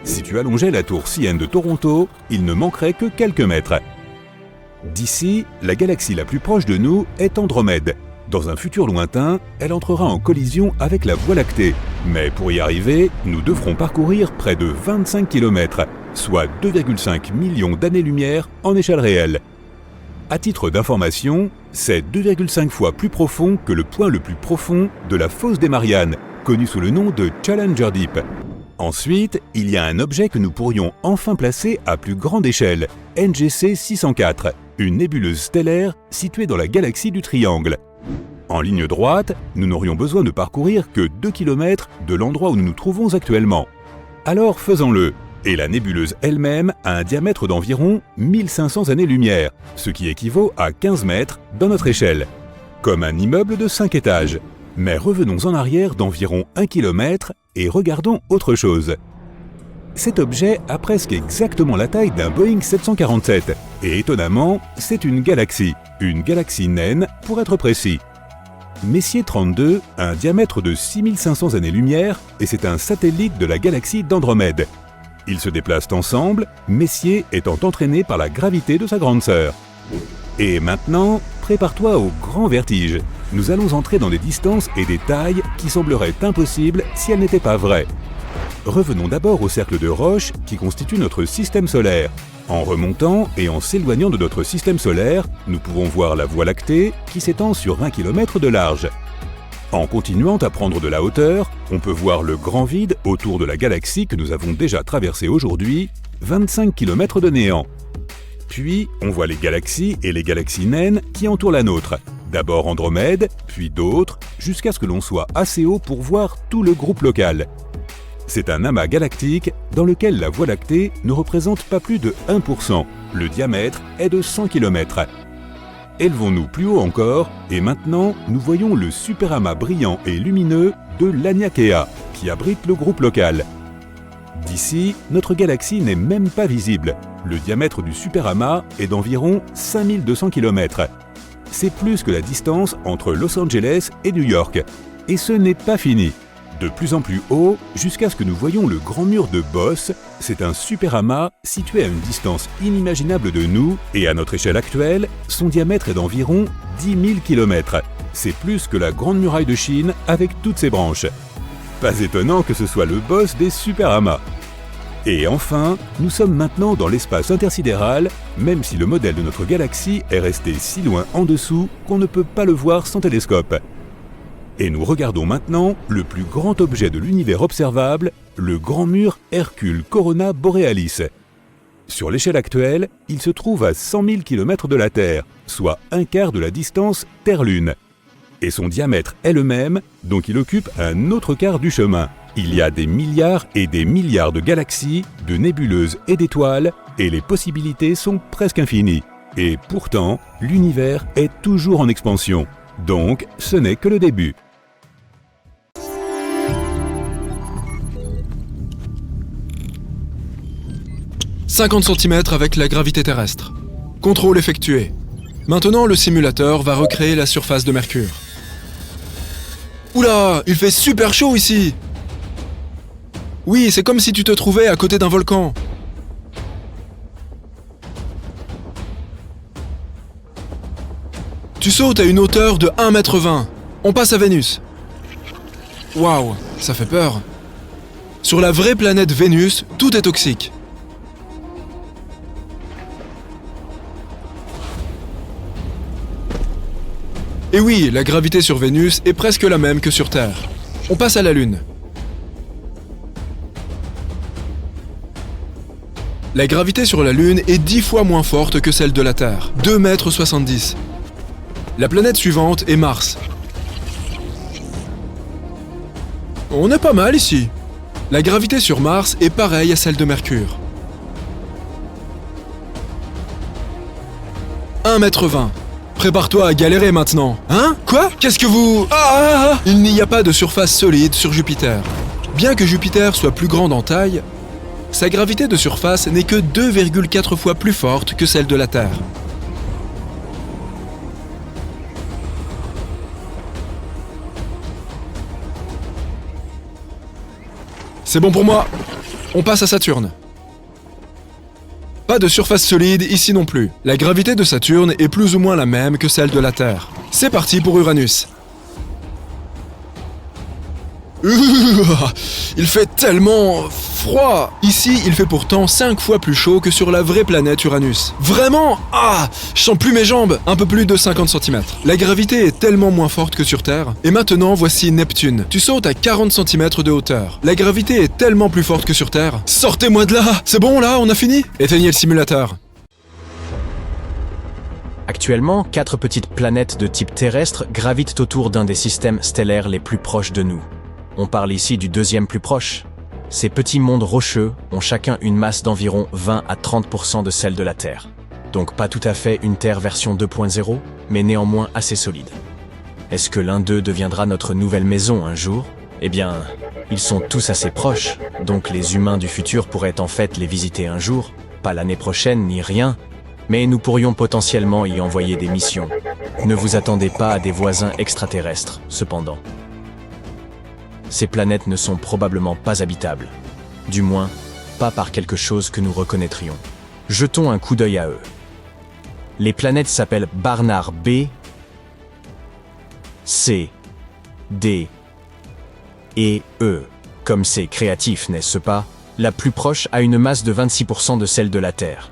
Si tu allongeais la tour CN de Toronto, il ne manquerait que quelques mètres. D'ici, la galaxie la plus proche de nous est Andromède. Dans un futur lointain, elle entrera en collision avec la Voie lactée. Mais pour y arriver, nous devrons parcourir près de 25 km, soit 2,5 millions d'années-lumière en échelle réelle. À titre d'information, c'est 2,5 fois plus profond que le point le plus profond de la fosse des Mariannes, connu sous le nom de Challenger Deep. Ensuite, il y a un objet que nous pourrions enfin placer à plus grande échelle, NGC 604, une nébuleuse stellaire située dans la galaxie du Triangle. En ligne droite, nous n'aurions besoin de parcourir que 2 km de l'endroit où nous nous trouvons actuellement. Alors faisons-le. Et la nébuleuse elle-même a un diamètre d'environ 1500 années-lumière, ce qui équivaut à 15 mètres dans notre échelle. Comme un immeuble de 5 étages. Mais revenons en arrière d'environ 1 km et regardons autre chose. Cet objet a presque exactement la taille d'un Boeing 747. Et étonnamment, c'est une galaxie naine pour être précis. Messier 32 a un diamètre de 6500 années-lumière et c'est un satellite de la galaxie d'Andromède. Ils se déplacent ensemble, Messier étant entraîné par la gravité de sa grande sœur. Et maintenant, prépare-toi au grand vertige. Nous allons entrer dans des distances et des tailles qui sembleraient impossibles si elles n'étaient pas vraies. Revenons d'abord au cercle de roches qui constitue notre système solaire. En remontant et en s'éloignant de notre système solaire, nous pouvons voir la Voie lactée qui s'étend sur 20 km de large. En continuant à prendre de la hauteur, on peut voir le grand vide autour de la galaxie que nous avons déjà traversée aujourd'hui, 25 km de néant. Puis, on voit les galaxies et les galaxies naines qui entourent la nôtre. D'abord Andromède, puis d'autres, jusqu'à ce que l'on soit assez haut pour voir tout le groupe local. C'est un amas galactique dans lequel la Voie lactée ne représente pas plus de 1%. Le diamètre est de 100 km. Élevons-nous plus haut encore, et maintenant, nous voyons le superamas brillant et lumineux de Laniakea, qui abrite le groupe local. D'ici, notre galaxie n'est même pas visible. Le diamètre du superamas est d'environ 5200 km. c'est plus que la distance entre Los Angeles et New York. Et ce n'est pas fini. De plus en plus haut, jusqu'à ce que nous voyions le grand mur de Boss, c'est un super amas situé à une distance inimaginable de nous, et à notre échelle actuelle, son diamètre est d'environ 10 000 km. C'est plus que la Grande Muraille de Chine avec toutes ses branches. Pas étonnant que ce soit le boss des super amas. Et enfin, nous sommes maintenant dans l'espace intersidéral, même si le modèle de notre galaxie est resté si loin en dessous qu'on ne peut pas le voir sans télescope. Et nous regardons maintenant le plus grand objet de l'univers observable, le grand mur Hercule Corona Borealis. Sur l'échelle actuelle, il se trouve à 100 000 km de la Terre, soit un quart de la distance Terre-Lune. Et son diamètre est le même, donc il occupe un autre quart du chemin. Il y a des milliards et des milliards de galaxies, de nébuleuses et d'étoiles, et les possibilités sont presque infinies. Et pourtant, l'univers est toujours en expansion. Donc, ce n'est que le début. 50 cm avec la gravité terrestre. Contrôle effectué. Maintenant, le simulateur va recréer la surface de Mercure. Oula, il fait super chaud ici! Oui, c'est comme si tu te trouvais à côté d'un volcan. Tu sautes à une hauteur de 1,20 m. On passe à Vénus. Waouh, ça fait peur. Sur la vraie planète Vénus, tout est toxique. Et oui, la gravité sur Vénus est presque la même que sur Terre. On passe à la Lune. La gravité sur la Lune est 10 fois moins forte que celle de la Terre, 2,70 m. La planète suivante est Mars. On est pas mal ici. La gravité sur Mars est pareille à celle de Mercure. 1,20 m. Prépare-toi à galérer maintenant. Hein? Quoi? Qu'est-ce que vous... Il n'y a pas de surface solide sur Jupiter. Bien que Jupiter soit plus grande en taille, sa gravité de surface n'est que 2,4 fois plus forte que celle de la Terre. C'est bon pour moi. On passe à Saturne. Pas de surface solide ici non plus. La gravité de Saturne est plus ou moins la même que celle de la Terre. C'est parti pour Uranus. Il fait tellement froid. Ici, il fait pourtant 5 fois plus chaud que sur la vraie planète Uranus. Vraiment? Je sens plus mes jambes. Un peu plus de 50 cm. La gravité est tellement moins forte que sur Terre. Et maintenant, voici Neptune. Tu sautes à 40 cm de hauteur. La gravité est tellement plus forte que sur Terre. Sortez-moi de là! C'est bon là, on a fini? Éteignez le simulateur. Actuellement, 4 petites planètes de type terrestre gravitent autour d'un des systèmes stellaires les plus proches de nous. On parle ici du deuxième plus proche. Ces petits mondes rocheux ont chacun une masse d'environ 20 à 30% de celle de la Terre. Donc pas tout à fait une Terre version 2.0, mais néanmoins assez solide. Est-ce que l'un d'eux deviendra notre nouvelle maison un jour? Eh bien, ils sont tous assez proches, donc les humains du futur pourraient en fait les visiter un jour, pas l'année prochaine ni rien, mais nous pourrions potentiellement y envoyer des missions. Ne vous attendez pas à des voisins extraterrestres, cependant. Ces planètes ne sont probablement pas habitables. Du moins, pas par quelque chose que nous reconnaîtrions. Jetons un coup d'œil à eux. Les planètes s'appellent Barnard B, C, D et E. Comme c'est créatif, n'est-ce pas? La plus proche a une masse de 26% de celle de la Terre.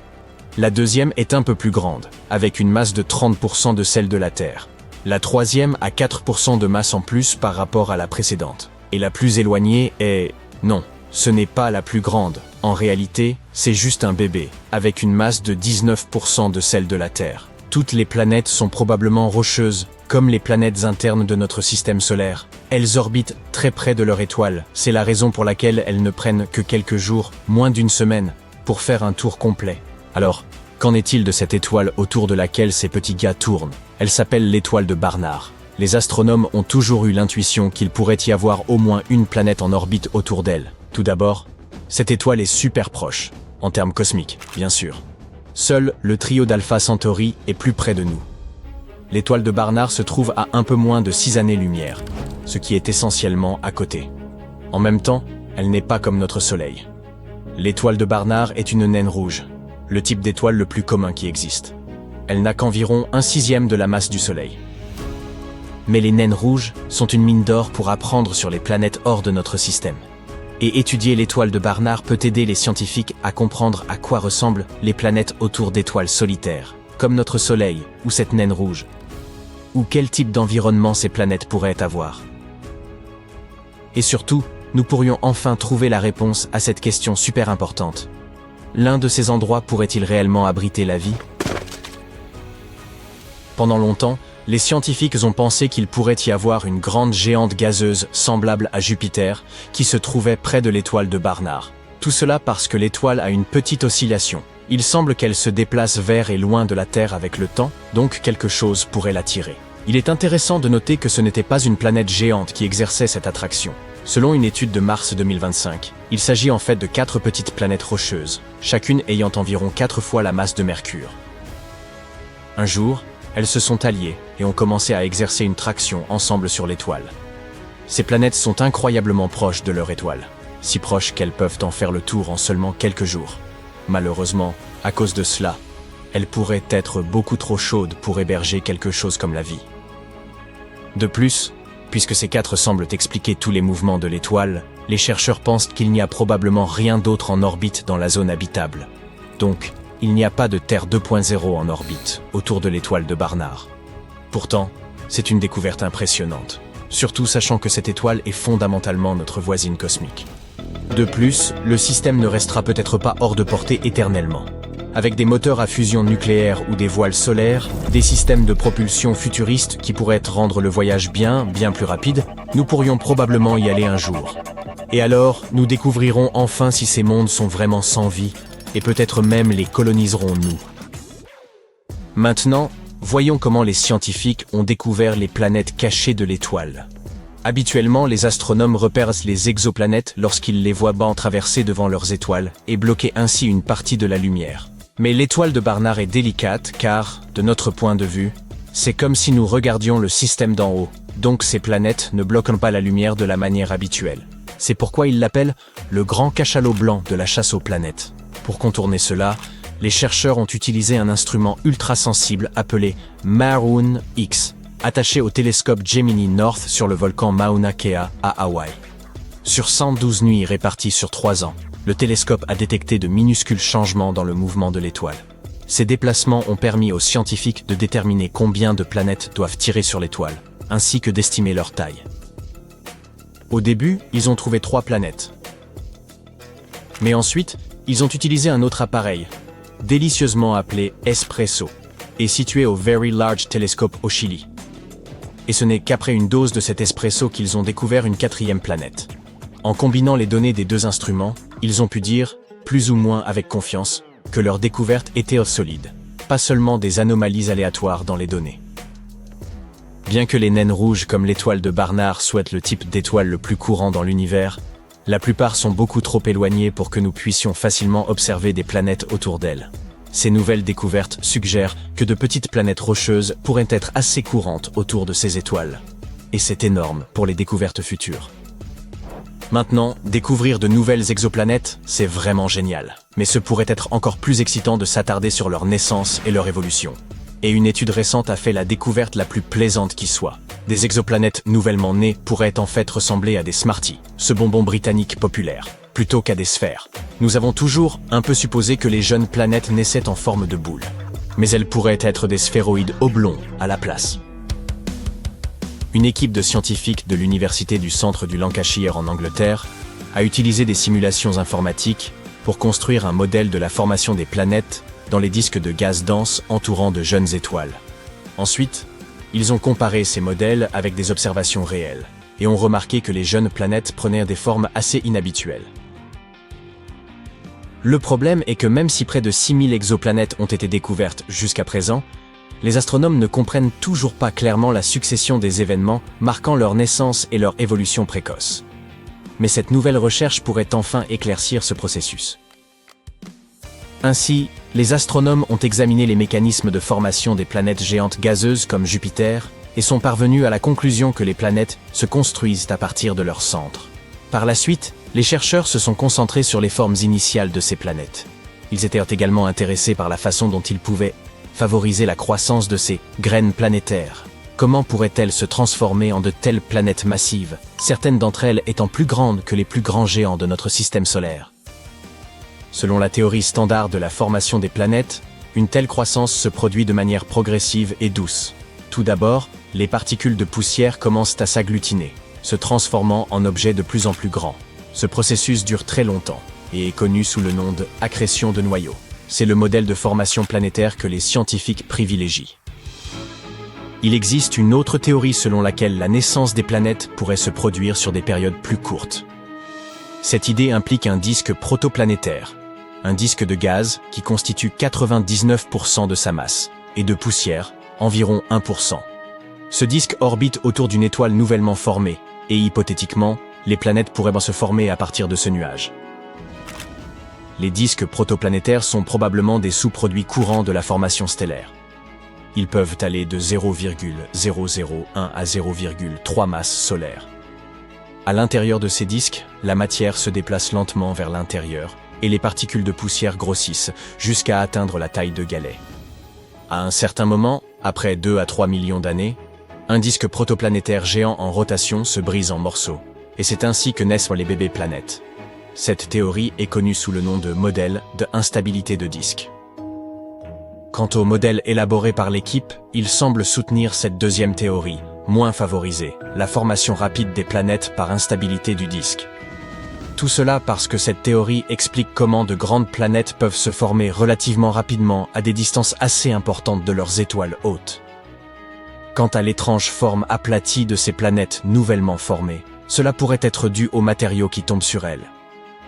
La deuxième est un peu plus grande, avec une masse de 30% de celle de la Terre. La troisième a 4% de masse en plus par rapport à la précédente. Et la plus éloignée est... Non, ce n'est pas la plus grande. En réalité, c'est juste un bébé, avec une masse de 19% de celle de la Terre. Toutes les planètes sont probablement rocheuses, comme les planètes internes de notre système solaire. Elles orbitent très près de leur étoile. C'est la raison pour laquelle elles ne prennent que quelques jours, moins d'une semaine, pour faire un tour complet. Alors, qu'en est-il de cette étoile autour de laquelle ces petits gars tournent? Elle s'appelle l'étoile de Barnard. Les astronomes ont toujours eu l'intuition qu'il pourrait y avoir au moins une planète en orbite autour d'elle. Tout d'abord, cette étoile est super proche, en termes cosmiques, bien sûr. Seul le trio d'Alpha Centauri est plus près de nous. l'étoile de Barnard se trouve à un peu moins de 6 années-lumière, ce qui est essentiellement à côté. En même temps, elle n'est pas comme notre Soleil. L'étoile de Barnard est une naine rouge, le type d'étoile le plus commun qui existe. Elle n'a qu'environ 1/6 de la masse du Soleil. Mais les naines rouges sont une mine d'or pour apprendre sur les planètes hors de notre système. Et étudier l'étoile de Barnard peut aider les scientifiques à comprendre à quoi ressemblent les planètes autour d'étoiles solitaires, comme notre Soleil ou cette naine rouge. Ou quel type d'environnement ces planètes pourraient avoir. Et surtout, nous pourrions enfin trouver la réponse à cette question super importante. L'un de ces endroits pourrait-il réellement abriter la vie ? Pendant longtemps, les scientifiques ont pensé qu'il pourrait y avoir une grande géante gazeuse semblable à Jupiter qui se trouvait près de l'étoile de Barnard. Tout cela parce que l'étoile a une petite oscillation. Il semble qu'elle se déplace vers et loin de la Terre avec le temps, donc quelque chose pourrait l'attirer. Il est intéressant de noter que ce n'était pas une planète géante qui exerçait cette attraction. Selon une étude de mars 2025, il s'agit en fait de 4 petites planètes rocheuses, chacune ayant environ 4 fois la masse de Mercure. Un jour, elles se sont alliées et ont commencé à exercer une traction ensemble sur l'étoile. Ces planètes sont incroyablement proches de leur étoile, si proches qu'elles peuvent en faire le tour en seulement quelques jours. Malheureusement, à cause de cela, elles pourraient être beaucoup trop chaudes pour héberger quelque chose comme la vie. De plus, puisque ces 4 semblent expliquer tous les mouvements de l'étoile, les chercheurs pensent qu'il n'y a probablement rien d'autre en orbite dans la zone habitable. Donc, il n'y a pas de Terre 2.0 en orbite autour de l'étoile de Barnard. Pourtant, c'est une découverte impressionnante, surtout sachant que cette étoile est fondamentalement notre voisine cosmique. De plus, le système ne restera peut-être pas hors de portée éternellement. Avec des moteurs à fusion nucléaire ou des voiles solaires, des systèmes de propulsion futuristes qui pourraient rendre le voyage bien plus rapide, nous pourrions probablement y aller un jour. Et alors, nous découvrirons enfin si ces mondes sont vraiment sans vie, et peut-être même les coloniserons-nous. Maintenant, voyons comment les scientifiques ont découvert les planètes cachées de l'étoile. Habituellement, les astronomes repèrent les exoplanètes lorsqu'ils les voient traverser devant leurs étoiles et bloquer ainsi une partie de la lumière. Mais l'étoile de Barnard est délicate car, de notre point de vue, c'est comme si nous regardions le système d'en haut, donc ces planètes ne bloquent pas la lumière de la manière habituelle. C'est pourquoi ils l'appellent le grand cachalot blanc de la chasse aux planètes. Pour contourner cela, les chercheurs ont utilisé un instrument ultra-sensible appelé Maroon X, attaché au télescope Gemini North sur le volcan Mauna Kea à Hawaï. Sur 112 nuits réparties sur 3 ans, le télescope a détecté de minuscules changements dans le mouvement de l'étoile. Ces déplacements ont permis aux scientifiques de déterminer combien de planètes doivent tirer sur l'étoile, ainsi que d'estimer leur taille. Au début, ils ont trouvé 3 planètes. Mais ensuite, ils ont utilisé un autre appareil, délicieusement appelé Espresso, et situé au Very Large Telescope au Chili. Et ce n'est qu'après une dose de cet espresso qu'ils ont découvert une 4e planète. En combinant les données des 2 instruments, ils ont pu dire, plus ou moins avec confiance, que leur découverte était solide, pas seulement des anomalies aléatoires dans les données. Bien que les naines rouges comme l'étoile de Barnard soient le type d'étoile le plus courant dans l'univers, la plupart sont beaucoup trop éloignées pour que nous puissions facilement observer des planètes autour d'elles. Ces nouvelles découvertes suggèrent que de petites planètes rocheuses pourraient être assez courantes autour de ces étoiles. Et c'est énorme pour les découvertes futures. Maintenant, découvrir de nouvelles exoplanètes, c'est vraiment génial. Mais ce pourrait être encore plus excitant de s'attarder sur leur naissance et leur évolution. Et une étude récente a fait la découverte la plus plaisante qui soit. Des exoplanètes nouvellement nées pourraient en fait ressembler à des Smarties, ce bonbon britannique populaire, plutôt qu'à des sphères. Nous avons toujours un peu supposé que les jeunes planètes naissaient en forme de boule. Mais elles pourraient être des sphéroïdes oblongs à la place. Une équipe de scientifiques de l'université du centre du Lancashire en Angleterre a utilisé des simulations informatiques pour construire un modèle de la formation des planètes dans les disques de gaz dense entourant de jeunes étoiles. Ensuite, ils ont comparé ces modèles avec des observations réelles et ont remarqué que les jeunes planètes prenaient des formes assez inhabituelles. Le problème est que même si près de 6000 exoplanètes ont été découvertes jusqu'à présent, les astronomes ne comprennent toujours pas clairement la succession des événements marquant leur naissance et leur évolution précoce. Mais cette nouvelle recherche pourrait enfin éclaircir ce processus. Ainsi, les astronomes ont examiné les mécanismes de formation des planètes géantes gazeuses comme Jupiter et sont parvenus à la conclusion que les planètes se construisent à partir de leur centre. Par la suite, les chercheurs se sont concentrés sur les formes initiales de ces planètes. Ils étaient également intéressés par la façon dont ils pouvaient favoriser la croissance de ces graines planétaires. Comment pourraient-elles se transformer en de telles planètes massives, certaines d'entre elles étant plus grandes que les plus grands géants de notre système solaire? Selon la théorie standard de la formation des planètes, une telle croissance se produit de manière progressive et douce. Tout d'abord, les particules de poussière commencent à s'agglutiner, se transformant en objets de plus en plus grands. Ce processus dure très longtemps et est connu sous le nom de accrétion de noyaux. C'est le modèle de formation planétaire que les scientifiques privilégient. Il existe une autre théorie selon laquelle la naissance des planètes pourrait se produire sur des périodes plus courtes. Cette idée implique un disque protoplanétaire, un disque de gaz qui constitue 99% de sa masse, et de poussière, environ 1%. Ce disque orbite autour d'une étoile nouvellement formée, et hypothétiquement, les planètes pourraient se former à partir de ce nuage. Les disques protoplanétaires sont probablement des sous-produits courants de la formation stellaire. Ils peuvent aller de 0,001 à 0,3 masses solaires. À l'intérieur de ces disques, la matière se déplace lentement vers l'intérieur et les particules de poussière grossissent jusqu'à atteindre la taille de galets. À un certain moment, après 2 à 3 millions d'années, un disque protoplanétaire géant en rotation se brise en morceaux, et c'est ainsi que naissent les bébés planètes. Cette théorie est connue sous le nom de modèle de instabilité de disque. Quant au modèle élaboré par l'équipe, il semble soutenir cette deuxième théorie, moins favorisée, la formation rapide des planètes par instabilité du disque. Tout cela parce que cette théorie explique comment de grandes planètes peuvent se former relativement rapidement à des distances assez importantes de leurs étoiles hôtes. Quant à l'étrange forme aplatie de ces planètes nouvellement formées, cela pourrait être dû aux matériaux qui tombent sur elles.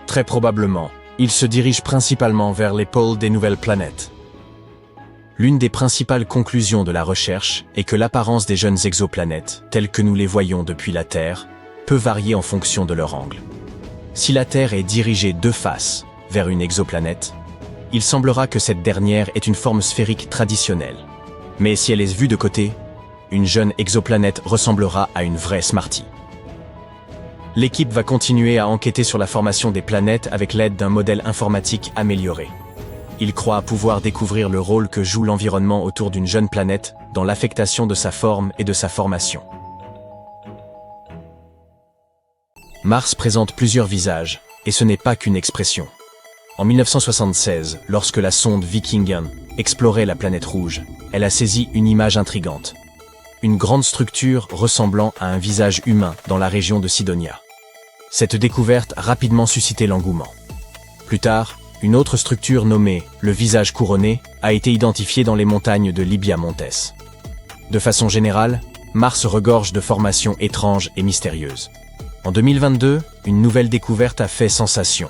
Très probablement, ils se dirigent principalement vers les pôles des nouvelles planètes. L'une des principales conclusions de la recherche est que l'apparence des jeunes exoplanètes, telles que nous les voyons depuis la Terre, peut varier en fonction de leur angle. Si la Terre est dirigée de face vers une exoplanète, il semblera que cette dernière est une forme sphérique traditionnelle. Mais si elle est vue de côté, une jeune exoplanète ressemblera à une vraie Smartie. L'équipe va continuer à enquêter sur la formation des planètes avec l'aide d'un modèle informatique amélioré. Il croit pouvoir découvrir le rôle que joue l'environnement autour d'une jeune planète dans l'affectation de sa forme et de sa formation. Mars présente plusieurs visages, et ce n'est pas qu'une expression. En 1976, lorsque la sonde Viking 1 explorait la planète rouge, elle a saisi une image intrigante. Une grande structure ressemblant à un visage humain dans la région de Sidonia. Cette découverte a rapidement suscité l'engouement. Plus tard, une autre structure nommée le visage couronné a été identifiée dans les montagnes de Libia Montes. De façon générale, Mars regorge de formations étranges et mystérieuses. En 2022, une nouvelle découverte a fait sensation.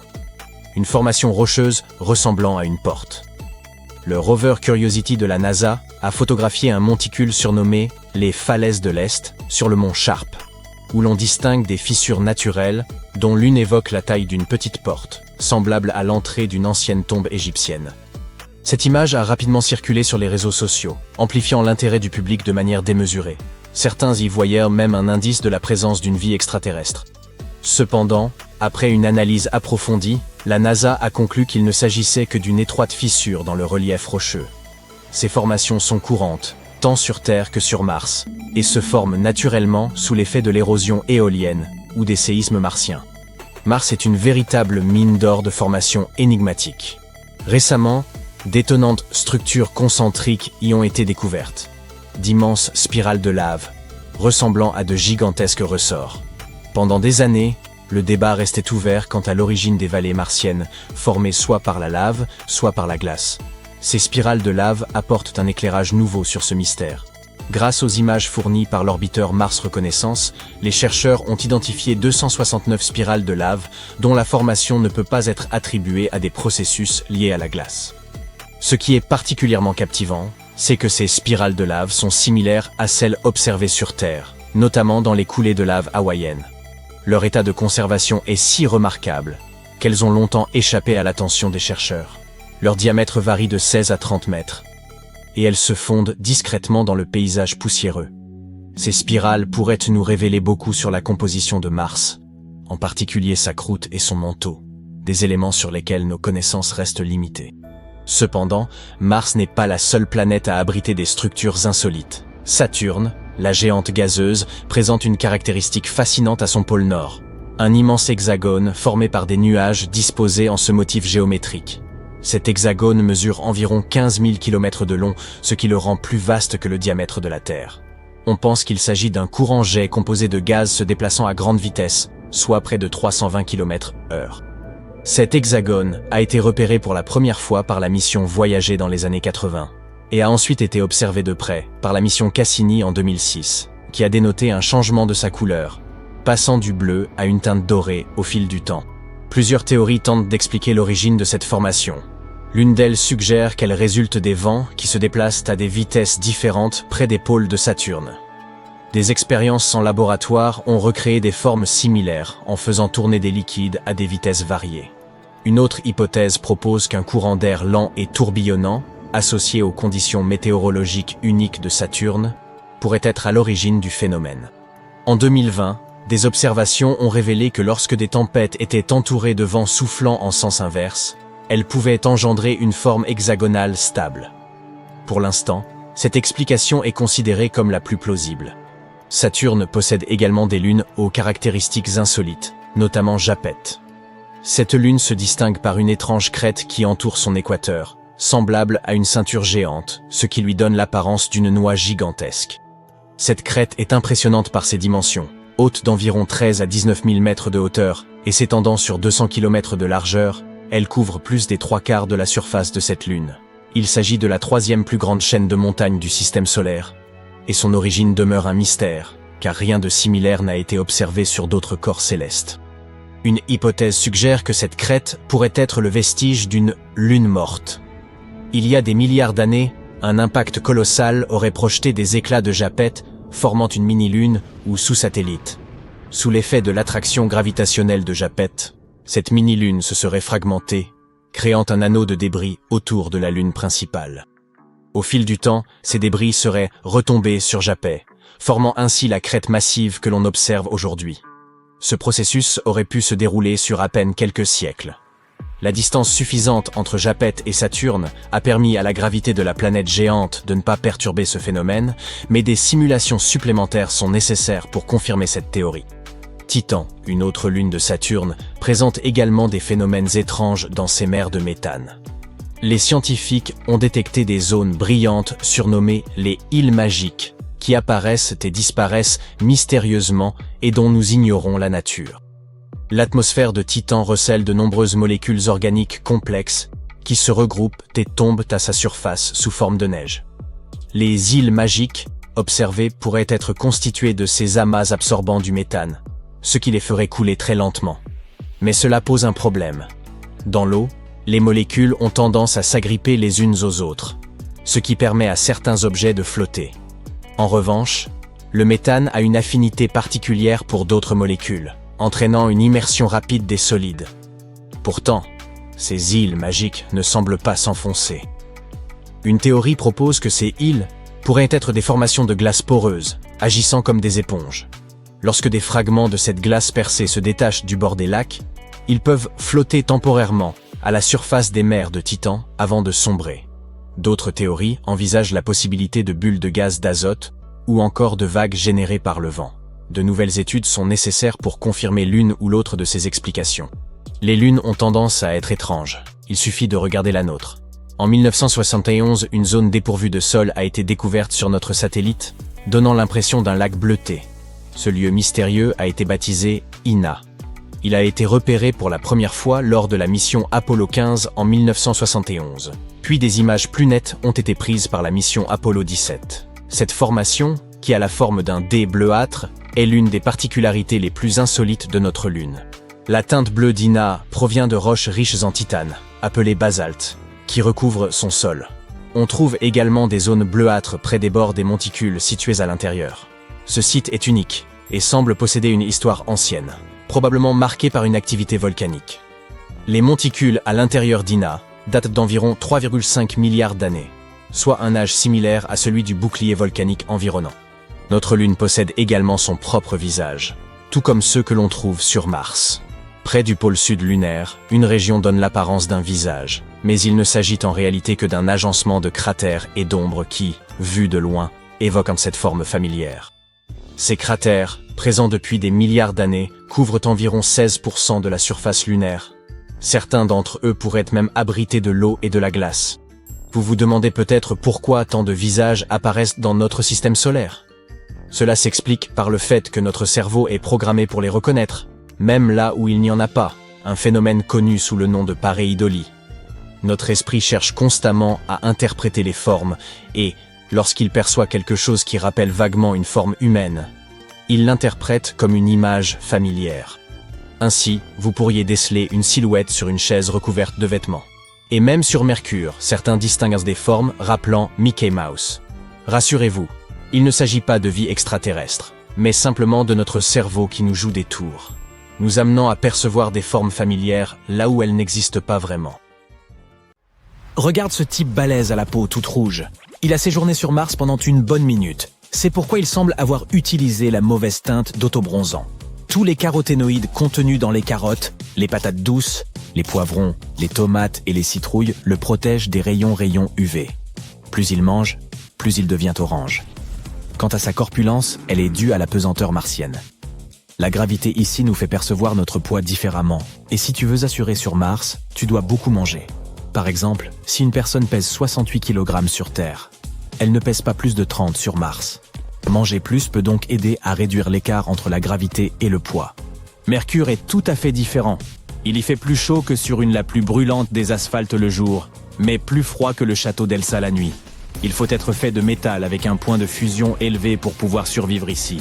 Une formation rocheuse ressemblant à une porte. Le rover Curiosity de la NASA a photographié un monticule surnommé les Falaises de l'Est sur le mont Sharp, où l'on distingue des fissures naturelles dont l'une évoque la taille d'une petite porte, semblable à l'entrée d'une ancienne tombe égyptienne. Cette image a rapidement circulé sur les réseaux sociaux, amplifiant l'intérêt du public de manière démesurée. Certains y voyèrent même un indice de la présence d'une vie extraterrestre. Cependant, après une analyse approfondie, la NASA a conclu qu'il ne s'agissait que d'une étroite fissure dans le relief rocheux. Ces formations sont courantes, tant sur Terre que sur Mars, et se forment naturellement sous l'effet de l'érosion éolienne ou des séismes martiens. Mars est une véritable mine d'or de formations énigmatiques. Récemment, d'étonnantes structures concentriques y ont été découvertes. D'immenses spirales de lave, ressemblant à de gigantesques ressorts. Pendant des années, le débat restait ouvert quant à l'origine des vallées martiennes, formées soit par la lave, soit par la glace. Ces spirales de lave apportent un éclairage nouveau sur ce mystère. Grâce aux images fournies par l'orbiteur Mars Reconnaissance, les chercheurs ont identifié 269 spirales de lave dont la formation ne peut pas être attribuée à des processus liés à la glace. Ce qui est particulièrement captivant, c'est que ces spirales de lave sont similaires à celles observées sur Terre, notamment dans les coulées de lave hawaïennes. Leur état de conservation est si remarquable qu'elles ont longtemps échappé à l'attention des chercheurs. Leur diamètre varie de 16 à 30 mètres. Et elles se fondent discrètement dans le paysage poussiéreux. Ces spirales pourraient nous révéler beaucoup sur la composition de Mars, en particulier sa croûte et son manteau, des éléments sur lesquels nos connaissances restent limitées. Cependant, Mars n'est pas la seule planète à abriter des structures insolites. Saturne, la géante gazeuse, présente une caractéristique fascinante à son pôle nord. Un immense hexagone formé par des nuages disposés en ce motif géométrique. Cet hexagone mesure environ 15 000 km de long, ce qui le rend plus vaste que le diamètre de la Terre. On pense qu'il s'agit d'un courant jet composé de gaz se déplaçant à grande vitesse, soit près de 320 km/h. Cet hexagone a été repéré pour la première fois par la mission Voyager dans les années 80, et a ensuite été observé de près par la mission Cassini en 2006, qui a dénoté un changement de sa couleur, passant du bleu à une teinte dorée au fil du temps. Plusieurs théories tentent d'expliquer l'origine de cette formation. L'une d'elles suggère qu'elle résulte des vents qui se déplacent à des vitesses différentes près des pôles de Saturne. Des expériences en laboratoire ont recréé des formes similaires en faisant tourner des liquides à des vitesses variées. Une autre hypothèse propose qu'un courant d'air lent et tourbillonnant, associé aux conditions météorologiques uniques de Saturne, pourrait être à l'origine du phénomène. En 2020, des observations ont révélé que lorsque des tempêtes étaient entourées de vents soufflant en sens inverse, elles pouvaient engendrer une forme hexagonale stable. Pour l'instant, cette explication est considérée comme la plus plausible. Saturne possède également des lunes aux caractéristiques insolites, notamment Japet. Cette lune se distingue par une étrange crête qui entoure son équateur, semblable à une ceinture géante, ce qui lui donne l'apparence d'une noix gigantesque. Cette crête est impressionnante par ses dimensions, haute d'environ 13 à 19 000 mètres de hauteur et s'étendant sur 200 km de largeur, elle couvre plus des 3/4 de la surface de cette lune. Il s'agit de la 3e plus grande chaîne de montagnes du système solaire, et son origine demeure un mystère, car rien de similaire n'a été observé sur d'autres corps célestes. Une hypothèse suggère que cette crête pourrait être le vestige d'une lune morte. Il y a des milliards d'années, un impact colossal aurait projeté des éclats de Japet, formant une mini-lune ou sous-satellite. Sous l'effet de l'attraction gravitationnelle de Japet, cette mini-lune se serait fragmentée, créant un anneau de débris autour de la lune principale. Au fil du temps, ces débris seraient retombés sur Japet, formant ainsi la crête massive que l'on observe aujourd'hui. Ce processus aurait pu se dérouler sur à peine quelques siècles. La distance suffisante entre Japet et Saturne a permis à la gravité de la planète géante de ne pas perturber ce phénomène, mais des simulations supplémentaires sont nécessaires pour confirmer cette théorie. Titan, une autre lune de Saturne, présente également des phénomènes étranges dans ses mers de méthane. Les scientifiques ont détecté des zones brillantes surnommées les îles magiques, qui apparaissent et disparaissent mystérieusement et dont nous ignorons la nature. L'atmosphère de Titan recèle de nombreuses molécules organiques complexes qui se regroupent et tombent à sa surface sous forme de neige. Les îles magiques observées pourraient être constituées de ces amas absorbant du méthane, ce qui les ferait couler très lentement. Mais cela pose un problème. Dans l'eau, les molécules ont tendance à s'agripper les unes aux autres, ce qui permet à certains objets de flotter. En revanche, le méthane a une affinité particulière pour d'autres molécules, entraînant une immersion rapide des solides. Pourtant, ces îles magiques ne semblent pas s'enfoncer. Une théorie propose que ces îles pourraient être des formations de glace poreuses, agissant comme des éponges. Lorsque des fragments de cette glace percée se détachent du bord des lacs, ils peuvent flotter temporairement à la surface des mers de Titan avant de sombrer. D'autres théories envisagent la possibilité de bulles de gaz d'azote ou encore de vagues générées par le vent. De nouvelles études sont nécessaires pour confirmer l'une ou l'autre de ces explications. Les lunes ont tendance à être étranges. Il suffit de regarder la nôtre. En 1971, une zone dépourvue de sol a été découverte sur notre satellite, donnant l'impression d'un lac bleuté. Ce lieu mystérieux a été baptisé Ina. Il a été repéré pour la première fois lors de la mission Apollo 15 en 1971. Puis des images plus nettes ont été prises par la mission Apollo 17. Cette formation, qui a la forme d'un dé bleuâtre, est l'une des particularités les plus insolites de notre Lune. La teinte bleue d'Ina provient de roches riches en titane, appelées basaltes, qui recouvrent son sol. On trouve également des zones bleuâtres près des bords des monticules situés à l'intérieur. Ce site est unique et semble posséder une histoire ancienne, probablement marquée par une activité volcanique. Les monticules à l'intérieur d'Ina date d'environ 3,5 milliards d'années, soit un âge similaire à celui du bouclier volcanique environnant. Notre Lune possède également son propre visage, tout comme ceux que l'on trouve sur Mars. Près du pôle sud lunaire, une région donne l'apparence d'un visage, mais il ne s'agit en réalité que d'un agencement de cratères et d'ombres qui, vus de loin, évoquent cette forme familière. Ces cratères, présents depuis des milliards d'années, couvrent environ 16% de la surface lunaire. Certains d'entre eux pourraient même abriter de l'eau et de la glace. Vous vous demandez peut-être pourquoi tant de visages apparaissent dans notre système solaire. Cela s'explique par le fait que notre cerveau est programmé pour les reconnaître, même là où il n'y en a pas, un phénomène connu sous le nom de pareidolie. Notre esprit cherche constamment à interpréter les formes et, lorsqu'il perçoit quelque chose qui rappelle vaguement une forme humaine, il l'interprète comme une image familière. Ainsi, vous pourriez déceler une silhouette sur une chaise recouverte de vêtements. Et même sur Mercure, certains distinguent des formes rappelant Mickey Mouse. Rassurez-vous, il ne s'agit pas de vie extraterrestre, mais simplement de notre cerveau qui nous joue des tours, nous amenant à percevoir des formes familières là où elles n'existent pas vraiment. Regarde ce type balèze à la peau toute rouge. Il a séjourné sur Mars pendant une bonne minute. C'est pourquoi il semble avoir utilisé la mauvaise teinte d'autobronzant. Tous les caroténoïdes contenus dans les carottes, les patates douces, les poivrons, les tomates et les citrouilles le protègent des rayons UV. Plus il mange, plus il devient orange. Quant à sa corpulence, elle est due à la pesanteur martienne. La gravité ici nous fait percevoir notre poids différemment. Et si tu veux assurer sur Mars, tu dois beaucoup manger. Par exemple, si une personne pèse 68 kg sur Terre, elle ne pèse pas plus de 30 sur Mars. Manger plus peut donc aider à réduire l'écart entre la gravité et le poids. Mercure est tout à fait différent. Il y fait plus chaud que sur la plus brûlante des asphaltes le jour, mais plus froid que le château d'Elsa la nuit. Il faut être fait de métal avec un point de fusion élevé pour pouvoir survivre ici.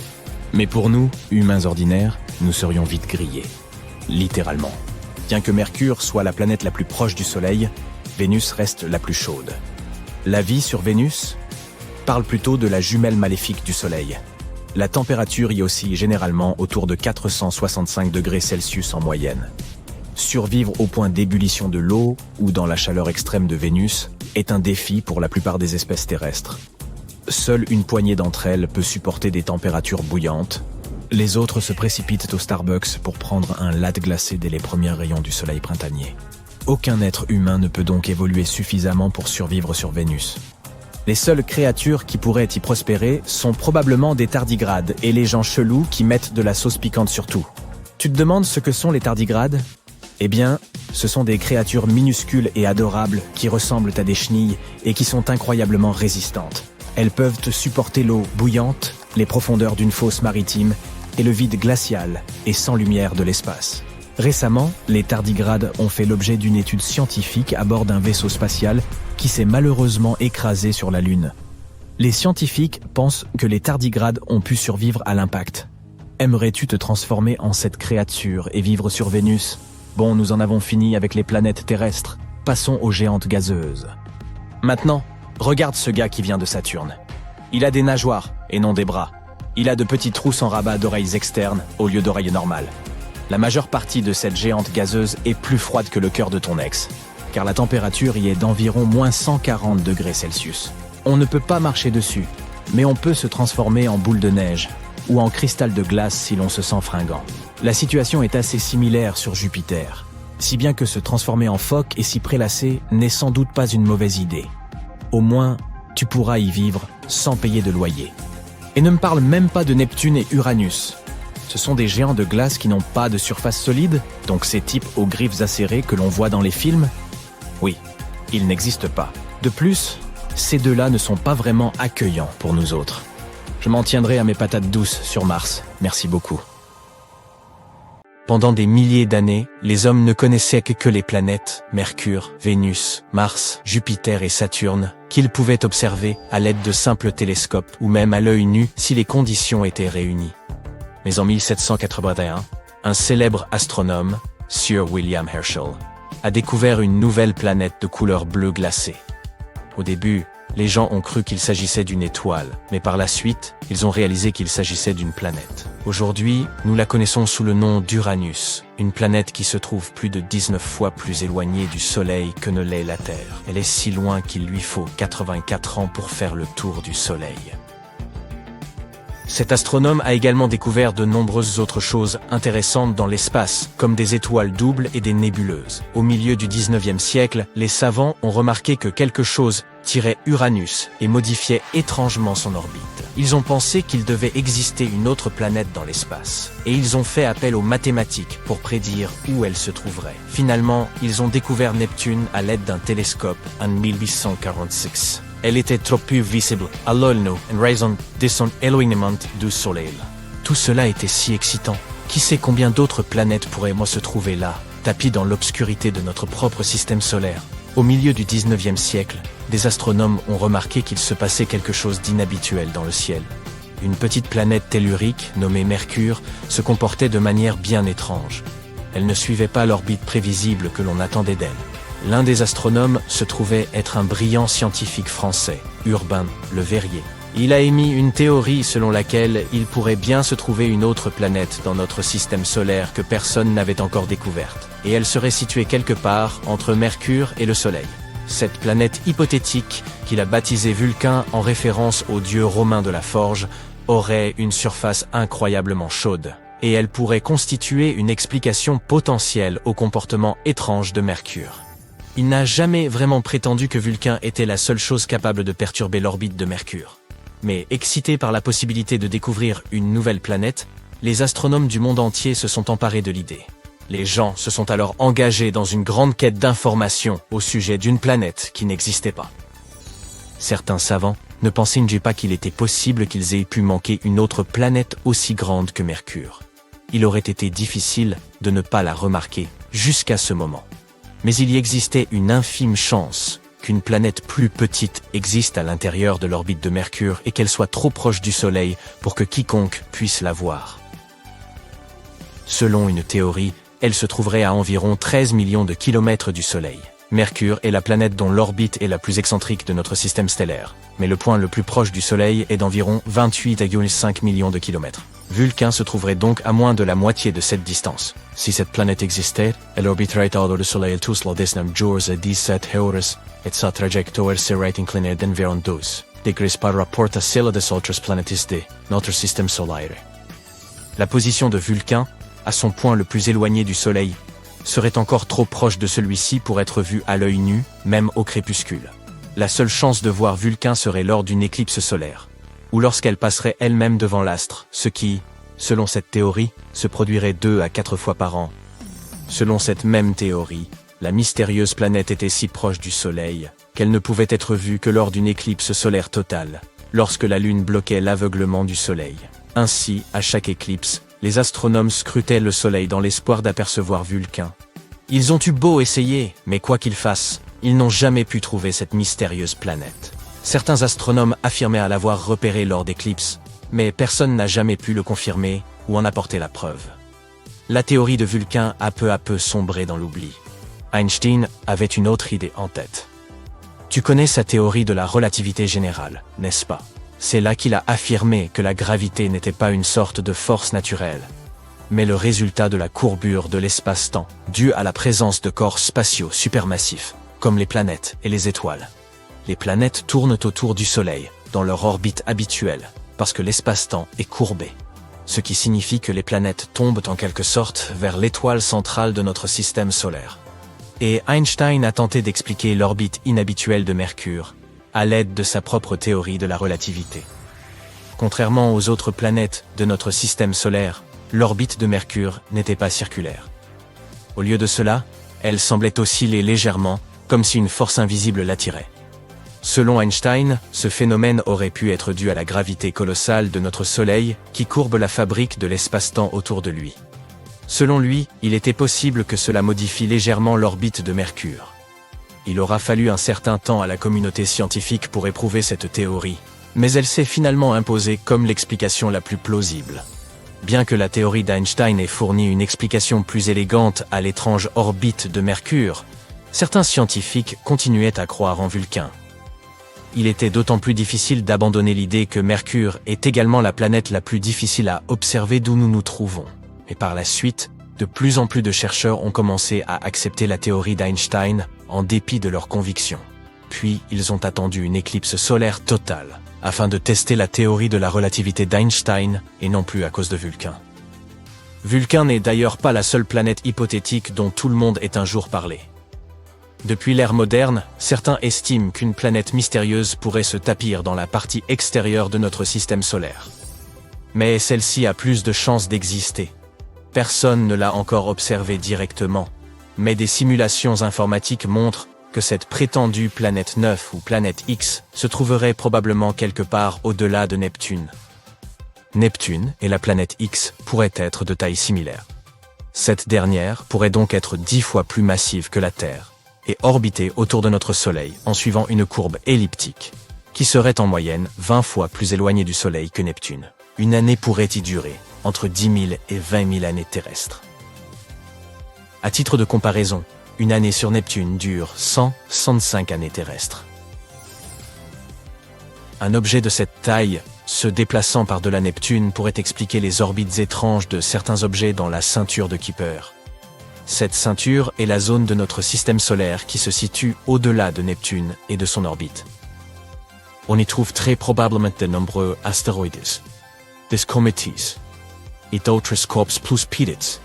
Mais pour nous, humains ordinaires, nous serions vite grillés. Littéralement. Bien que Mercure soit la planète la plus proche du Soleil, Vénus reste la plus chaude. La vie sur Vénus parle plutôt de la jumelle maléfique du Soleil. La température y oscille généralement autour de 465 degrés Celsius en moyenne. Survivre au point d'ébullition de l'eau ou dans la chaleur extrême de Vénus est un défi pour la plupart des espèces terrestres. Seule une poignée d'entre elles peut supporter des températures bouillantes. Les autres se précipitent au Starbucks pour prendre un latte glacé dès les premiers rayons du soleil printanier. Aucun être humain ne peut donc évoluer suffisamment pour survivre sur Vénus. Les seules créatures qui pourraient y prospérer sont probablement des tardigrades et les gens chelous qui mettent de la sauce piquante sur tout. Tu te demandes ce que sont les tardigrades ? Eh bien, ce sont des créatures minuscules et adorables qui ressemblent à des chenilles et qui sont incroyablement résistantes. Elles peuvent supporter l'eau bouillante, les profondeurs d'une fosse maritime et le vide glacial et sans lumière de l'espace. Récemment, les tardigrades ont fait l'objet d'une étude scientifique à bord d'un vaisseau spatial qui s'est malheureusement écrasé sur la Lune. Les scientifiques pensent que les tardigrades ont pu survivre à l'impact. Aimerais-tu te transformer en cette créature et vivre sur Vénus ? Bon, nous en avons fini avec les planètes terrestres. Passons aux géantes gazeuses. Maintenant, regarde ce gars qui vient de Saturne. Il a des nageoires et non des bras. Il a de petits trous sans rabat d'oreilles externes au lieu d'oreilles normales. La majeure partie de cette géante gazeuse est plus froide que le cœur de ton ex, car la température y est d'environ moins 140 degrés Celsius. On ne peut pas marcher dessus, mais on peut se transformer en boule de neige ou en cristal de glace si l'on se sent fringant. La situation est assez similaire sur Jupiter, si bien que se transformer en phoque et s'y prélasser n'est sans doute pas une mauvaise idée. Au moins, tu pourras y vivre sans payer de loyer. Et ne me parle même pas de Neptune et Uranus. Ce sont des géants de glace qui n'ont pas de surface solide, donc ces types aux griffes acérées que l'on voit dans les films ? Oui, ils n'existent pas. De plus, ces deux-là ne sont pas vraiment accueillants pour nous autres. Je m'en tiendrai à mes patates douces sur Mars. Merci beaucoup. Pendant des milliers d'années, les hommes ne connaissaient que les planètes, Mercure, Vénus, Mars, Jupiter et Saturne, qu'ils pouvaient observer à l'aide de simples télescopes ou même à l'œil nu si les conditions étaient réunies. Mais en 1781, un célèbre astronome, Sir William Herschel, a découvert une nouvelle planète de couleur bleu glacé. Au début, Les gens ont cru qu'il s'agissait d'une étoile, mais par la suite, ils ont réalisé qu'il s'agissait d'une planète. Aujourd'hui, nous la connaissons sous le nom d'Uranus, une planète qui se trouve plus de 19 fois plus éloignée du Soleil que ne l'est la Terre. Elle est si loin qu'il lui faut 84 ans pour faire le tour du Soleil. Cet astronome a également découvert de nombreuses autres choses intéressantes dans l'espace, comme des étoiles doubles et des nébuleuses. Au milieu du 19e siècle, les savants ont remarqué que quelque chose tirait Uranus et modifiait étrangement son orbite. Ils ont pensé qu'il devait exister une autre planète dans l'espace, et ils ont fait appel aux mathématiques pour prédire où elle se trouverait. Finalement, ils ont découvert Neptune à l'aide d'un télescope en 1846. Elle était trop peu visible à l'œil nu en raison de son éloignement du Soleil. Tout cela était si excitant. Qui sait combien d'autres planètes pourraient se trouver là, tapis dans l'obscurité de notre propre système solaire. Au milieu du 19e siècle, des astronomes ont remarqué qu'il se passait quelque chose d'inhabituel dans le ciel. Une petite planète tellurique, nommée Mercure, se comportait de manière bien étrange. Elle ne suivait pas l'orbite prévisible que l'on attendait d'elle. L'un des astronomes se trouvait être un brillant scientifique français, Urbain Le Verrier. Il a émis une théorie selon laquelle il pourrait bien se trouver une autre planète dans notre système solaire que personne n'avait encore découverte, et elle serait située quelque part entre Mercure et le Soleil. Cette planète hypothétique, qu'il a baptisée Vulcain en référence au dieu romain de la forge, aurait une surface incroyablement chaude, et elle pourrait constituer une explication potentielle au comportement étrange de Mercure. Il n'a jamais vraiment prétendu que Vulcain était la seule chose capable de perturber l'orbite de Mercure. Mais excités par la possibilité de découvrir une nouvelle planète, les astronomes du monde entier se sont emparés de l'idée. Les gens se sont alors engagés dans une grande quête d'informations au sujet d'une planète qui n'existait pas. Certains savants ne pensaient pas qu'il était possible qu'ils aient pu manquer une autre planète aussi grande que Mercure. Il aurait été difficile de ne pas la remarquer jusqu'à ce moment. Mais il y existait une infime chance qu'une planète plus petite existe à l'intérieur de l'orbite de Mercure et qu'elle soit trop proche du Soleil pour que quiconque puisse la voir. Selon une théorie, elle se trouverait à environ 13 millions de kilomètres du Soleil. Mercure est la planète dont l'orbite est la plus excentrique de notre système stellaire, mais le point le plus proche du Soleil est d'environ 28,5 millions de kilomètres. Vulcain se trouverait donc à moins de la moitié de cette distance. Si cette planète existait, elle orbiterait autour du Soleil tous les 19 jours et 17 heures, et sa trajectoire serait inclinée d'environ 12 degrés par rapport à celle des autres planètes de notre système solaire. La position de Vulcain, à son point le plus éloigné du Soleil, serait encore trop proche de celui-ci pour être vue à l'œil nu, même au crépuscule. La seule chance de voir Vulcain serait lors d'une éclipse solaire, ou lorsqu'elle passerait elle-même devant l'astre, ce qui, selon cette théorie, se produirait 2 à 4 fois par an. Selon cette même théorie, la mystérieuse planète était si proche du Soleil qu'elle ne pouvait être vue que lors d'une éclipse solaire totale, lorsque la Lune bloquait l'aveuglement du Soleil. Ainsi, à chaque éclipse, les astronomes scrutaient le Soleil dans l'espoir d'apercevoir Vulcain. Ils ont eu beau essayer, mais quoi qu'ils fassent, ils n'ont jamais pu trouver cette mystérieuse planète. Certains astronomes affirmaient à l'avoir repérée lors d'éclipses, mais personne n'a jamais pu le confirmer ou en apporter la preuve. La théorie de Vulcain a peu à peu sombré dans l'oubli. Einstein avait une autre idée en tête. Tu connais sa théorie de la relativité générale, n'est-ce pas? C'est là qu'il a affirmé que la gravité n'était pas une sorte de force naturelle, mais le résultat de la courbure de l'espace-temps, due à la présence de corps spatiaux supermassifs, comme les planètes et les étoiles. Les planètes tournent autour du Soleil, dans leur orbite habituelle, parce que l'espace-temps est courbé. Ce qui signifie que les planètes tombent en quelque sorte vers l'étoile centrale de notre système solaire. Et Einstein a tenté d'expliquer l'orbite inhabituelle de Mercure, à l'aide de sa propre théorie de la relativité. Contrairement aux autres planètes de notre système solaire, l'orbite de Mercure n'était pas circulaire. Au lieu de cela, elle semblait osciller légèrement, comme si une force invisible l'attirait. Selon Einstein, ce phénomène aurait pu être dû à la gravité colossale de notre Soleil qui courbe la fabrique de l'espace-temps autour de lui. Selon lui, il était possible que cela modifie légèrement l'orbite de Mercure. Il aura fallu un certain temps à la communauté scientifique pour éprouver cette théorie, mais elle s'est finalement imposée comme l'explication la plus plausible. Bien que la théorie d'Einstein ait fourni une explication plus élégante à l'étrange orbite de Mercure, certains scientifiques continuaient à croire en Vulcain. il était d'autant plus difficile d'abandonner l'idée que Mercure est également la planète la plus difficile à observer d'où nous nous trouvons. Et par la suite, de plus en plus de chercheurs ont commencé à accepter la théorie d'Einstein en dépit de leurs convictions. Puis, ils ont attendu une éclipse solaire totale, afin de tester la théorie de la relativité d'Einstein, et non plus à cause de Vulcain. Vulcain n'est d'ailleurs pas la seule planète hypothétique dont tout le monde ait un jour parlé. Depuis l'ère moderne, certains estiment qu'une planète mystérieuse pourrait se tapir dans la partie extérieure de notre système solaire. Mais celle-ci a plus de chances d'exister. Personne ne l'a encore observée directement, mais des simulations informatiques montrent que cette prétendue planète 9 ou planète X se trouverait probablement quelque part au-delà de Neptune. Neptune et la planète X pourraient être de taille similaire. Cette dernière pourrait donc être 10 fois plus massive que la Terre et orbiter autour de notre Soleil en suivant une courbe elliptique, qui serait en moyenne 20 fois plus éloignée du Soleil que Neptune. Une année pourrait y durer entre 10 000 et 20 000 années terrestres. À titre de comparaison, une année sur Neptune dure 165 années terrestres. Un objet de cette taille, se déplaçant par-delà Neptune, pourrait expliquer les orbites étranges de certains objets dans la ceinture de Kuiper. Cette ceinture est la zone de notre système solaire qui se situe au-delà de Neptune et de son orbite. On y trouve très probablement de nombreux astéroïdes, des comètes et d'autres corps plus petits,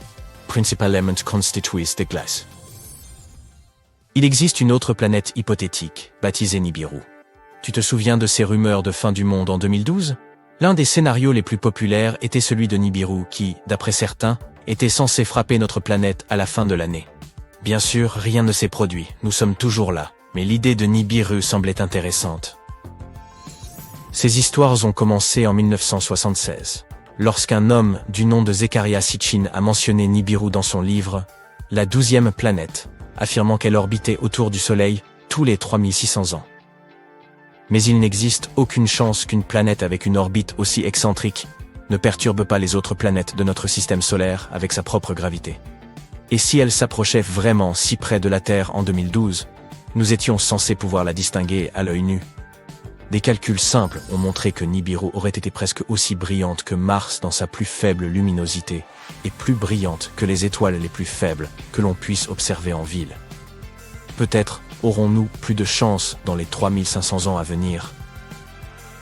principalement constitués de glace. Il existe une autre planète hypothétique, baptisée Nibiru. Tu te souviens de ces rumeurs de fin du monde en 2012 ? L'un des scénarios les plus populaires était celui de Nibiru qui, d'après certains, était censé frapper notre planète à la fin de l'année. Bien sûr, rien ne s'est produit, nous sommes toujours là, mais l'idée de Nibiru semblait intéressante. Ces histoires ont commencé en 1976, lorsqu'un homme du nom de Zecharia Sitchin a mentionné Nibiru dans son livre « La 12e planète », affirmant qu'elle orbitait autour du Soleil tous les 3600 ans. Mais il n'existe aucune chance qu'une planète avec une orbite aussi excentrique ne perturbe pas les autres planètes de notre système solaire avec sa propre gravité. Et si elle s'approchait vraiment si près de la Terre en 2012, nous étions censés pouvoir la distinguer à l'œil nu. Des calculs simples ont montré que Nibiru aurait été presque aussi brillante que Mars dans sa plus faible luminosité, et plus brillante que les étoiles les plus faibles que l'on puisse observer en ville. Peut-être aurons-nous plus de chance dans les 3500 ans à venir.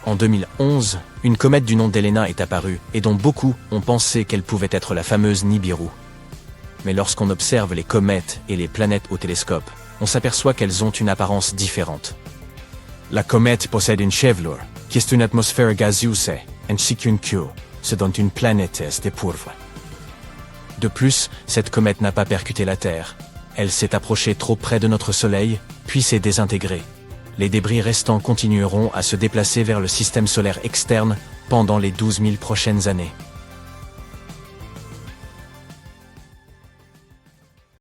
En 2011, une comète du nom d'Helena est apparue et dont beaucoup ont pensé qu'elle pouvait être la fameuse Nibiru. Mais lorsqu'on observe les comètes et les planètes au télescope, on s'aperçoit qu'elles ont une apparence différente. La comète possède une chevelure, qui est une atmosphère gazeuse, ainsi qu'une queue, ce dont une planète est dépourvue. De plus, cette comète n'a pas percuté la Terre. Elle s'est approchée trop près de notre Soleil, puis s'est désintégrée. Les débris restants continueront à se déplacer vers le système solaire externe pendant les 12 000 prochaines années.